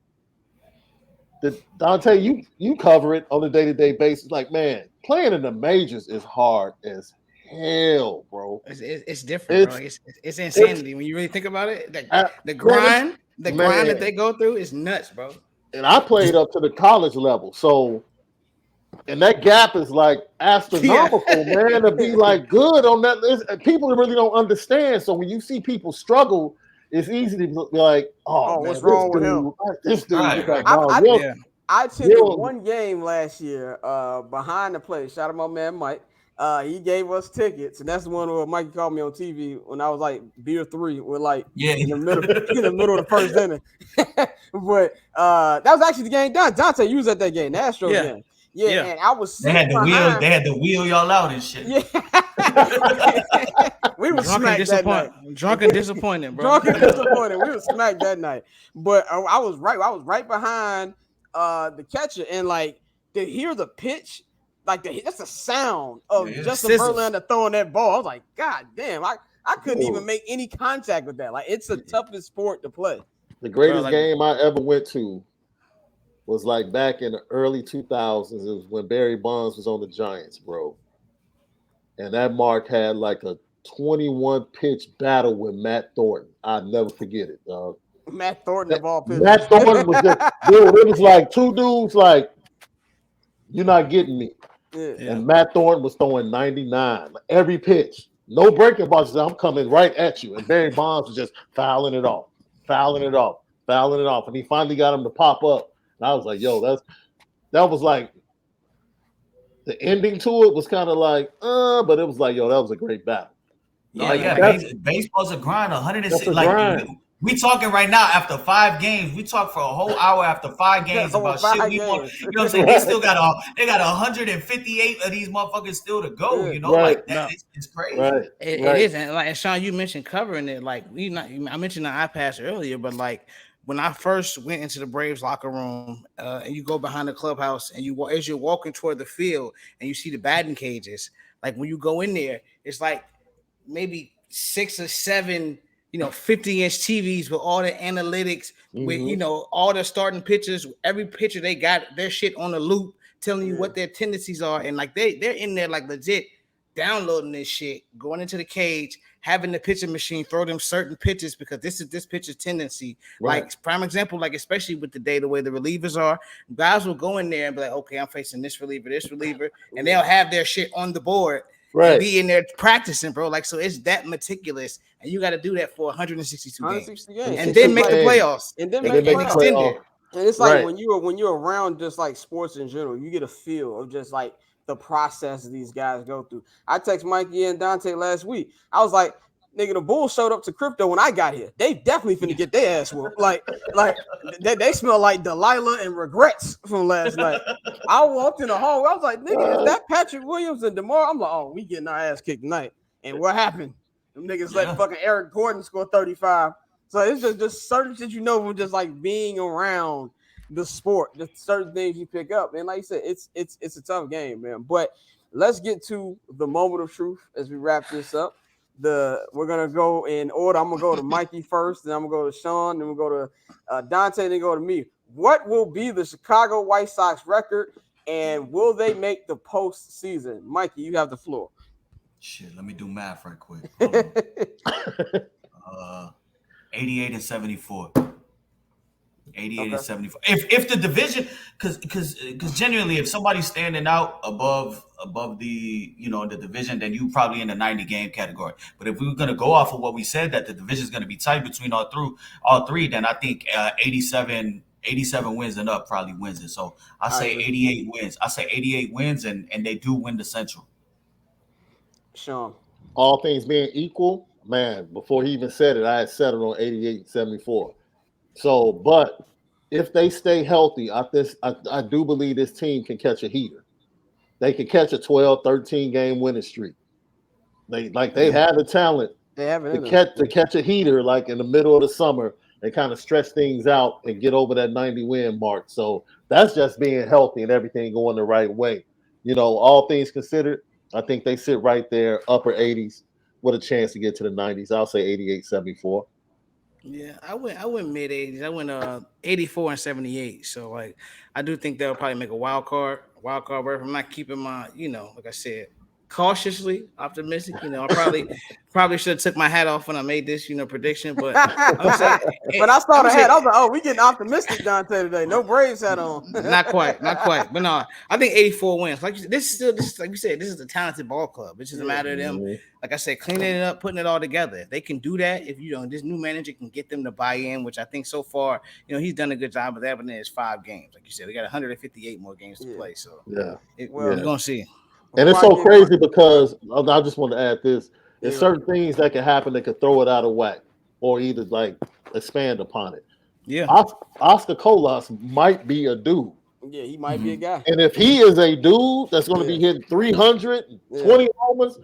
Dante, you cover it on a day-to-day basis. Like, man, playing in the majors is hard as hell, bro. It's different, bro. It's insanity when you really think about it. The grind that they go through is nuts, bro. And I played up to the college level, so. And that gap is like astronomical, man, to be like good on that. People really don't understand. So when you see people struggle, it's easy to be like, oh man, what's wrong with him? This dude. I attended one game last year behind the plate. Shout out my man Mike. He gave us tickets, and that's the one where Mikey called me on TV when I was like beer 3. We're like in the middle of the first inning. But that was actually the game done. Dante, you was at that game, the Astros game. Yeah, and I was they had to wheel y'all out and shit. Yeah. We were smacked that night. Drunk and disappointed, bro. Drunk and disappointed. We were smacked that night. But I was right behind the catcher, and like to hear the pitch, like that's the sound of Justin Verlander throwing that ball. I was like, God damn, I couldn't even make any contact with that. Like, it's the toughest sport to play. The greatest game I ever went to was like back in the early 2000s. It was when Barry Bonds was on the Giants, bro. And that Mark had like a 21 pitch battle with Matt Thornton. I'd never forget it, dog. Matt Thornton of all pitchers. Matt Thornton was just, dude, it was like two dudes like, you're not getting me. Yeah. And Matt Thornton was throwing 99 every pitch. No breaking balls. I'm coming right at you. And Barry Bonds was just fouling it off. And he finally got him to pop up. And I was like, yo, that was like the ending to it was kind of like, but it was like, yo, that was a great battle. Baseball's a grind. 106. Like, we talking right now after 5 games. We talk for a whole hour after 5 games about shit we want. You know what I'm saying? They still got 158 of these motherfuckers still to go. You know, like that. It's crazy. It is, and like Shaun, you mentioned covering it. Like I mentioned the iPads earlier, but like when I first went into the Braves locker room, and you go behind the clubhouse, and as you're walking toward the field, and you see the batting cages. Like when you go in there, it's like maybe 6 or 7. 50-inch TVs with all the analytics, with all the starting pitchers, every pitcher they got their shit on the loop, telling you what their tendencies are, and like they're in there like legit downloading this shit, going into the cage, having the pitching machine throw them certain pitches because this is this pitcher's tendency. Right. Like prime example, like especially with the way the relievers are, guys will go in there and be like, okay, I'm facing this reliever, and they'll have their shit on the board. Right, be in there practicing, bro. Like, so it's that meticulous, and you got to do that for 162 games, and then make the playoffs, and then make it extended. And it's like when you're around just like sports in general, you get a feel of just like the process these guys go through. I text Mikey and Dante last week. I was like, nigga, the Bulls showed up to crypto when I got here. They definitely finna get their ass whooped. Like they smell like Delilah and regrets from last night. I walked in the hallway. I was like, nigga, is that Patrick Williams and DeMar? I'm like, oh, we getting our ass kicked tonight. And what happened? Them niggas let fucking Eric Gordon score 35. So it's just certain shit from just like being around the sport, just certain things you pick up. And like you said, it's a tough game, man. But let's get to the moment of truth as we wrap this up. We're gonna go in order. I'm gonna go to Mikey first, then I'm gonna go to Shaun, then we'll go to Dante, then go to me. What will be the Chicago White Sox record And will they make the postseason? Mikey, you have the floor. Shit, let me do math right quick. Hold on. 88 and 74. 88 and 74. If the division, because genuinely, if somebody's standing out above the the division, then you probably in the 90 game category. But if we were gonna go off of what we said that the division is gonna be tight between all three, then I think 87 wins and up probably wins it. So I say 88 wins. I say 88 wins and they do win the Central. Shaun. All things being equal, man, before he even said it, I had settled on 88-74. So, but if they stay healthy, I do believe this team can catch a heater. They can catch a 12, 13 game winning streak. They have the talent to catch a heater like in the middle of the summer and kind of stretch things out and get over that 90 win mark. So that's just being healthy and everything going the right way. All things considered, I think they sit right there, upper 80s, with a chance to get to the 90s. I'll say 88-74. Yeah, I went mid 80s. I went 84 and 78. So like I do think they'll probably make a wild card berth. I'm not keeping my, like I said, cautiously optimistic. I probably should have took my hat off when I made this, prediction. But I'm saying, but I saw the hat. I was like, oh, we getting optimistic, Dante, today. No Braves hat on. Not quite. But no, I think 84 wins. Like this is like you said, this is a talented ball club. It's just a matter of them, like I said, cleaning it up, putting it all together. If they can do that, if this new manager can get them to buy in, which I think so far, he's done a good job of that. But then it's 5 games, like you said, they got 158 more games to play. So we're gonna see. And it's so crazy because I just want to add this. There's certain things that can happen that could throw it out of whack or either like expand upon it. Yeah. Oscar Colas might be a dude. Yeah, he might be a guy. And if he is a dude that's going to be hitting 320 homers,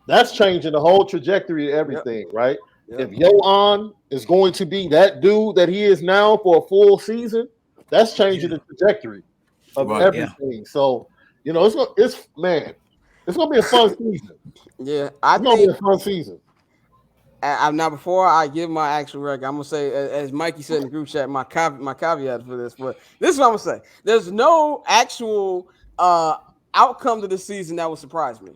that's changing the whole trajectory of everything, right? Yep. If Yoan is going to be that dude that he is now for a full season, that's changing the trajectory of everything. Yeah. So, it's gonna be a fun season. Yeah, it's gonna be a fun season. Now, before I give my actual record, I'm gonna say, as Mikey said in the group chat, my caveat for this. But this is what I'm gonna say: there's no actual outcome to the season that would surprise me.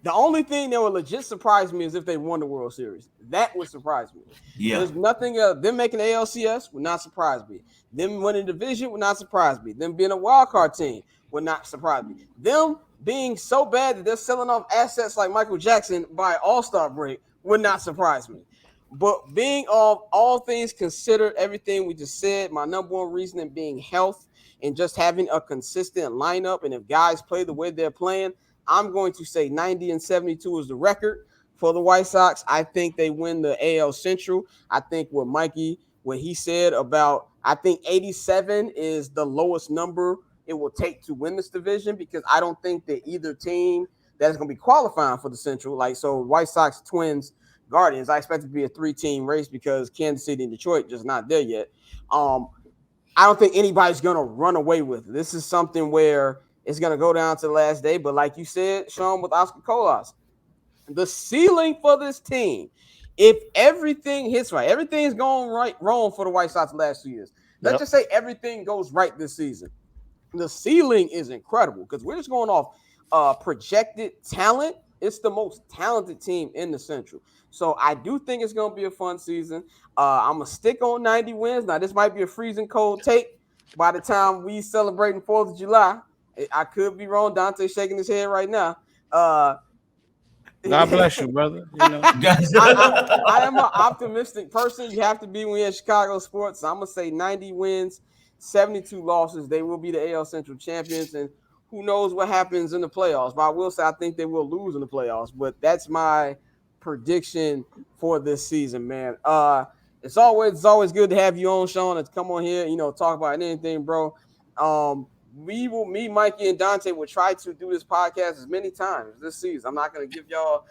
The only thing that would legit surprise me is if they won the World Series. That would surprise me. Yeah. There's nothing them making the ALCS would not surprise me. Them winning the division would not surprise me. Them being a wild card team would not surprise me. Them being so bad that they're selling off assets like Michael Jackson by All-Star break would not surprise me. But being all things considered, everything we just said, my number one reasoning being health and just having a consistent lineup. And if guys play the way they're playing, I'm going to say 90 and 72 is the record for the White Sox. I think they win the AL Central. I think what he said about, I think 87 is the lowest number it will take to win this division, because I don't think that either team that is going to be qualifying for the Central, like so White Sox, Twins, Guardians, I expect it to be a 3-team race because Kansas City and Detroit just not there yet. I don't think anybody's going to run away with it. This is something where it's going to go down to the last day. But like you said, Shaun, with Oscar Colas, the ceiling for this team, if everything hits right, everything's going wrong for the White Sox the last 2 years. Let's just say everything goes right this season. The ceiling is incredible because we're just going off projected talent. It's the most talented team in the Central. So I do think it's going to be a fun season. I'm going to stick on 90 wins. Now, this might be a freezing cold take by the time we celebrating 4th of July. I could be wrong. Dante's shaking his head right now. God bless you, brother. I am an optimistic person. You have to be when you're at Chicago sports. So I'm going to say 90 wins, 72 losses. They will be the AL Central champions, and who knows what happens in the playoffs. But I will say I think they will lose in the playoffs. But that's my prediction for this season, man. It's always good to have you on, Shaun, and to come on here, talk about anything, bro. Me, Mikey, and Dante will try to do this podcast as many times this season. I'm not going to give y'all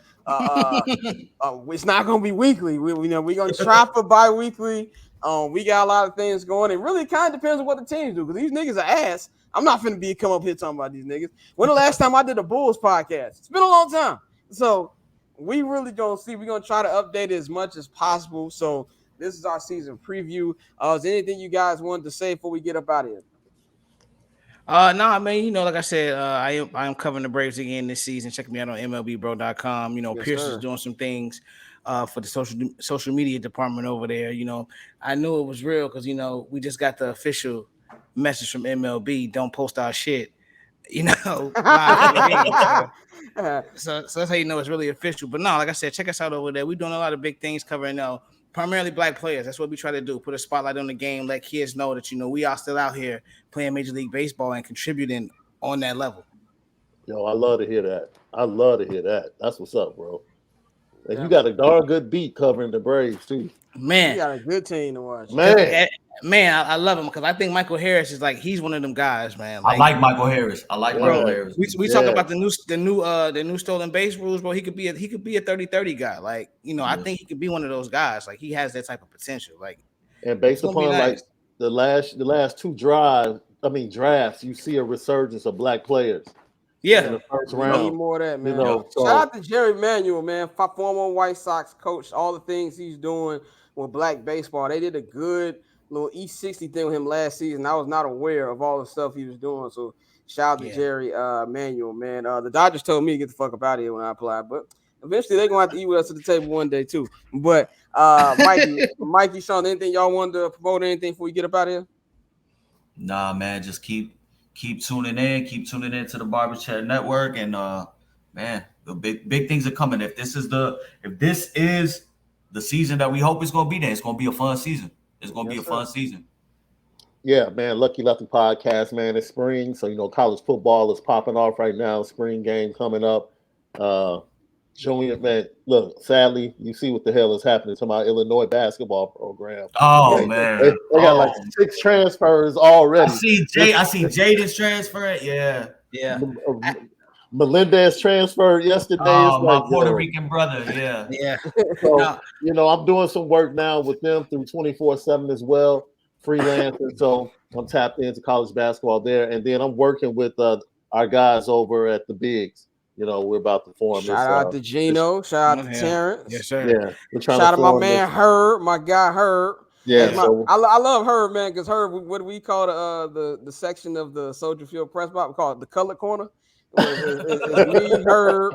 it's not going to be weekly. We're going to try for bi-weekly. We got a lot of things going. It really kind of depends on what the teams do, because these niggas are ass. I'm not finna come up here talking about these niggas. When the last time I did a Bulls podcast? It's been a long time. So we really gonna see. We're gonna try to update it as much as possible. So this is our season preview. Is there anything you guys wanted to say before we get up out of here? No, I mean, like I said, I am covering the Braves again this season. Check me out on MLBBro.com. Yes, Pierce is sir. doing some things for the social media department over there. I knew it was real because we just got the official message from MLB. Don't post our shit. Live from the game. So that's how you know it's really official. But no, like I said, check us out over there. We're doing a lot of big things covering primarily black players. That's what we try to do. Put a spotlight on the game, let kids know that we are still out here playing Major League Baseball and contributing on that level. Yo, I love to hear that. I love to hear that. That's what's up, bro. And Yeah, you got a darn good beat covering the Braves too. Man, you got a good team to watch. Man, I love him because I think Michael Harris is he's one of them guys, man. I like Michael Harris. I like Michael Harris. We talk about the new stolen base rules, bro. He could be a 30-30 guy. I think he could be one of those guys. He has that type of potential. And based upon nice. the last two drafts, you see a resurgence of black players. Yeah, in the first we round. need more of that, man. So, shout out to Jerry Manuel, man, former White Sox coach. All the things he's doing with black baseball. They did a good little E60 thing with him last season. I was not aware of all the stuff he was doing. So shout out to Jerry Manuel, man. The Dodgers told me to get the fuck up out of here when I applied, but eventually they're gonna have to eat with us at the table one day too. But Mikey, Shaun, anything y'all wanted to promote? Anything before we get up out of here? Nah, man, just keep tuning in, to the Barber Chat Network, and man, the big things are coming. If this is the season that we hope it's gonna be, then it's gonna be a fun season. It's gonna be a fun season. Yeah, man. Lucky Lefty podcast, man. It's spring, so college football is popping off right now. Spring game coming up. Junior, man, look, sadly, you see what the hell is happening to my Illinois basketball program. Oh, man. They got like 6 transfers already. I see Jaden's transferring. Yeah. Melendez transferred yesterday. Oh, my Puerto Rican brother. Yeah. So, I'm doing some work now with them through 24/7 as well, freelancing. So I'm tapped into college basketball there. And then I'm working with our guys over at the Bigs. We're about to form. Shout out to Gino. Shout out to Terrence. Yes, sir. Yeah, we're trying shout to out my man Herb, my guy Herb. Yeah, I love Herb, man, because Herb, what do we call the section of the Soldier Field press box? We call it the color corner. It's me, Herb,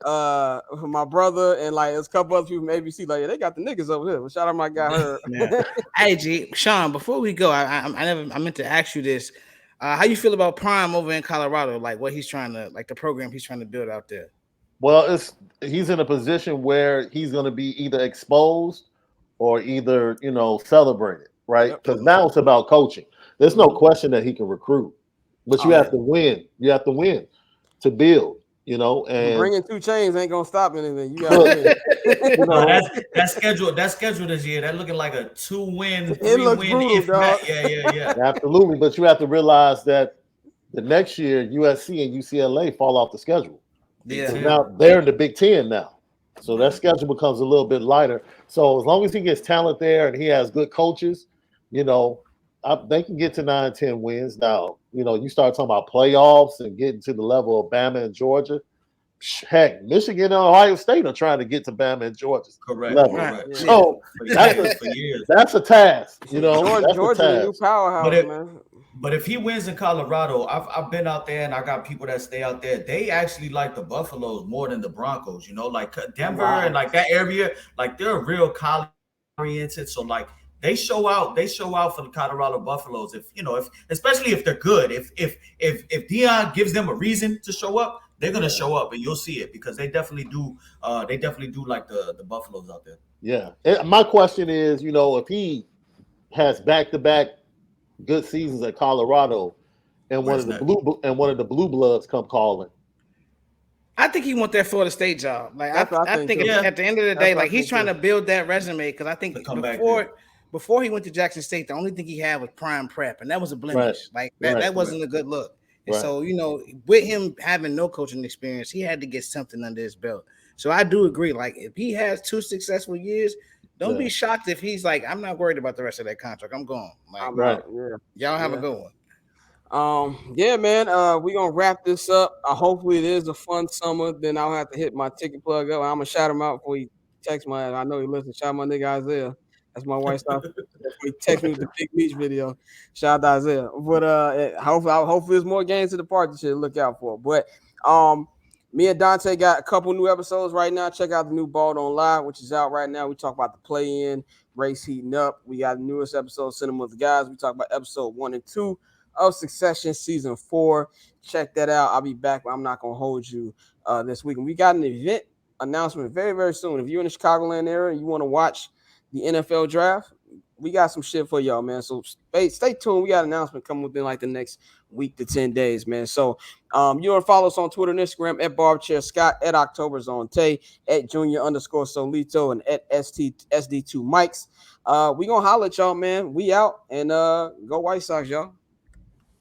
my brother, and there's a couple other people from ABC. They got the niggas over here. But shout out my guy Herb. Hey, G, Shaun, before we go, I meant to ask you this. How you feel about Prime over in Colorado? What he's trying to, the program he's trying to build out there? Well, he's in a position where he's going to be either exposed or either celebrated, right? Because now it's about coaching. There's no question that he can recruit, but you have to win. You have to win to build. And bringing 2 chains ain't gonna stop anything. You got that schedule this year. That looking like a 2-win, 3-win. It looks brutal, dog. Yeah. Absolutely, but you have to realize that the next year USC and UCLA fall off the schedule. Yeah. So now they're in the Big Ten now, so that schedule becomes a little bit lighter. So as long as he gets talent there and he has good coaches, they can get to 9-10 wins. Now, you start talking about playoffs and getting to the level of Bama and Georgia. Heck, Michigan and Ohio State are trying to get to Bama and Georgia's level. Correct. So that's a task. Georgia's a new powerhouse, man. But if he wins in Colorado, I've been out there and I got people that stay out there. They actually like the Buffaloes more than the Broncos. Denver and that area, they're real college oriented. So they show out for the Colorado Buffaloes. If especially if they're good. If Dion gives them a reason to show up, they're gonna show up, and you'll see it because they definitely do. They definitely do like the Buffaloes out there. Yeah. And my question is, if he has back-to-back good seasons at Colorado, and one of the blue bloods come calling. I think he want that Florida State job. I think at the end of the day, he's trying to build that resume because I think before he went to Jackson State, the only thing he had was prime prep, and that was a blemish. That wasn't a good look. And so, with him having no coaching experience, he had to get something under his belt. So I do agree. If he has 2 successful years, don't be shocked if he's I'm not worried about the rest of that contract. I'm going. Y'all have a good one. Yeah, man. We're gonna wrap this up. Hopefully it is a fun summer. Then I'll have to hit my ticket plug up. I'm gonna shout him out before he text my. I know he listens. Shout my nigga Isaiah. That's my White Sox. He text me with the Big Meech video. Shout out to Isaiah. But hopefully there's more games to the park to look out for. But me and Dante got a couple new episodes right now. Check out the new Bald on Live, which is out right now. We talk about the play-in, race heating up. We got the newest episode, Cinema with the Guys. We talk about episode 1 and 2 of Succession season 4. Check that out. I'll be back, but I'm not gonna hold you this week. And we got an event announcement very, very soon. If you're in the Chicagoland area and you want to watch the NFL draft, we got some shit for y'all, man. So stay tuned. We got an announcement coming within like the next week to 10 days, man. So you want to follow us on Twitter and Instagram at Barbchair Scott, at October's on Tay, at Junior_Solito, and at SD2 Mikes. We gonna holler at y'all, man. We out, and go White Sox, y'all.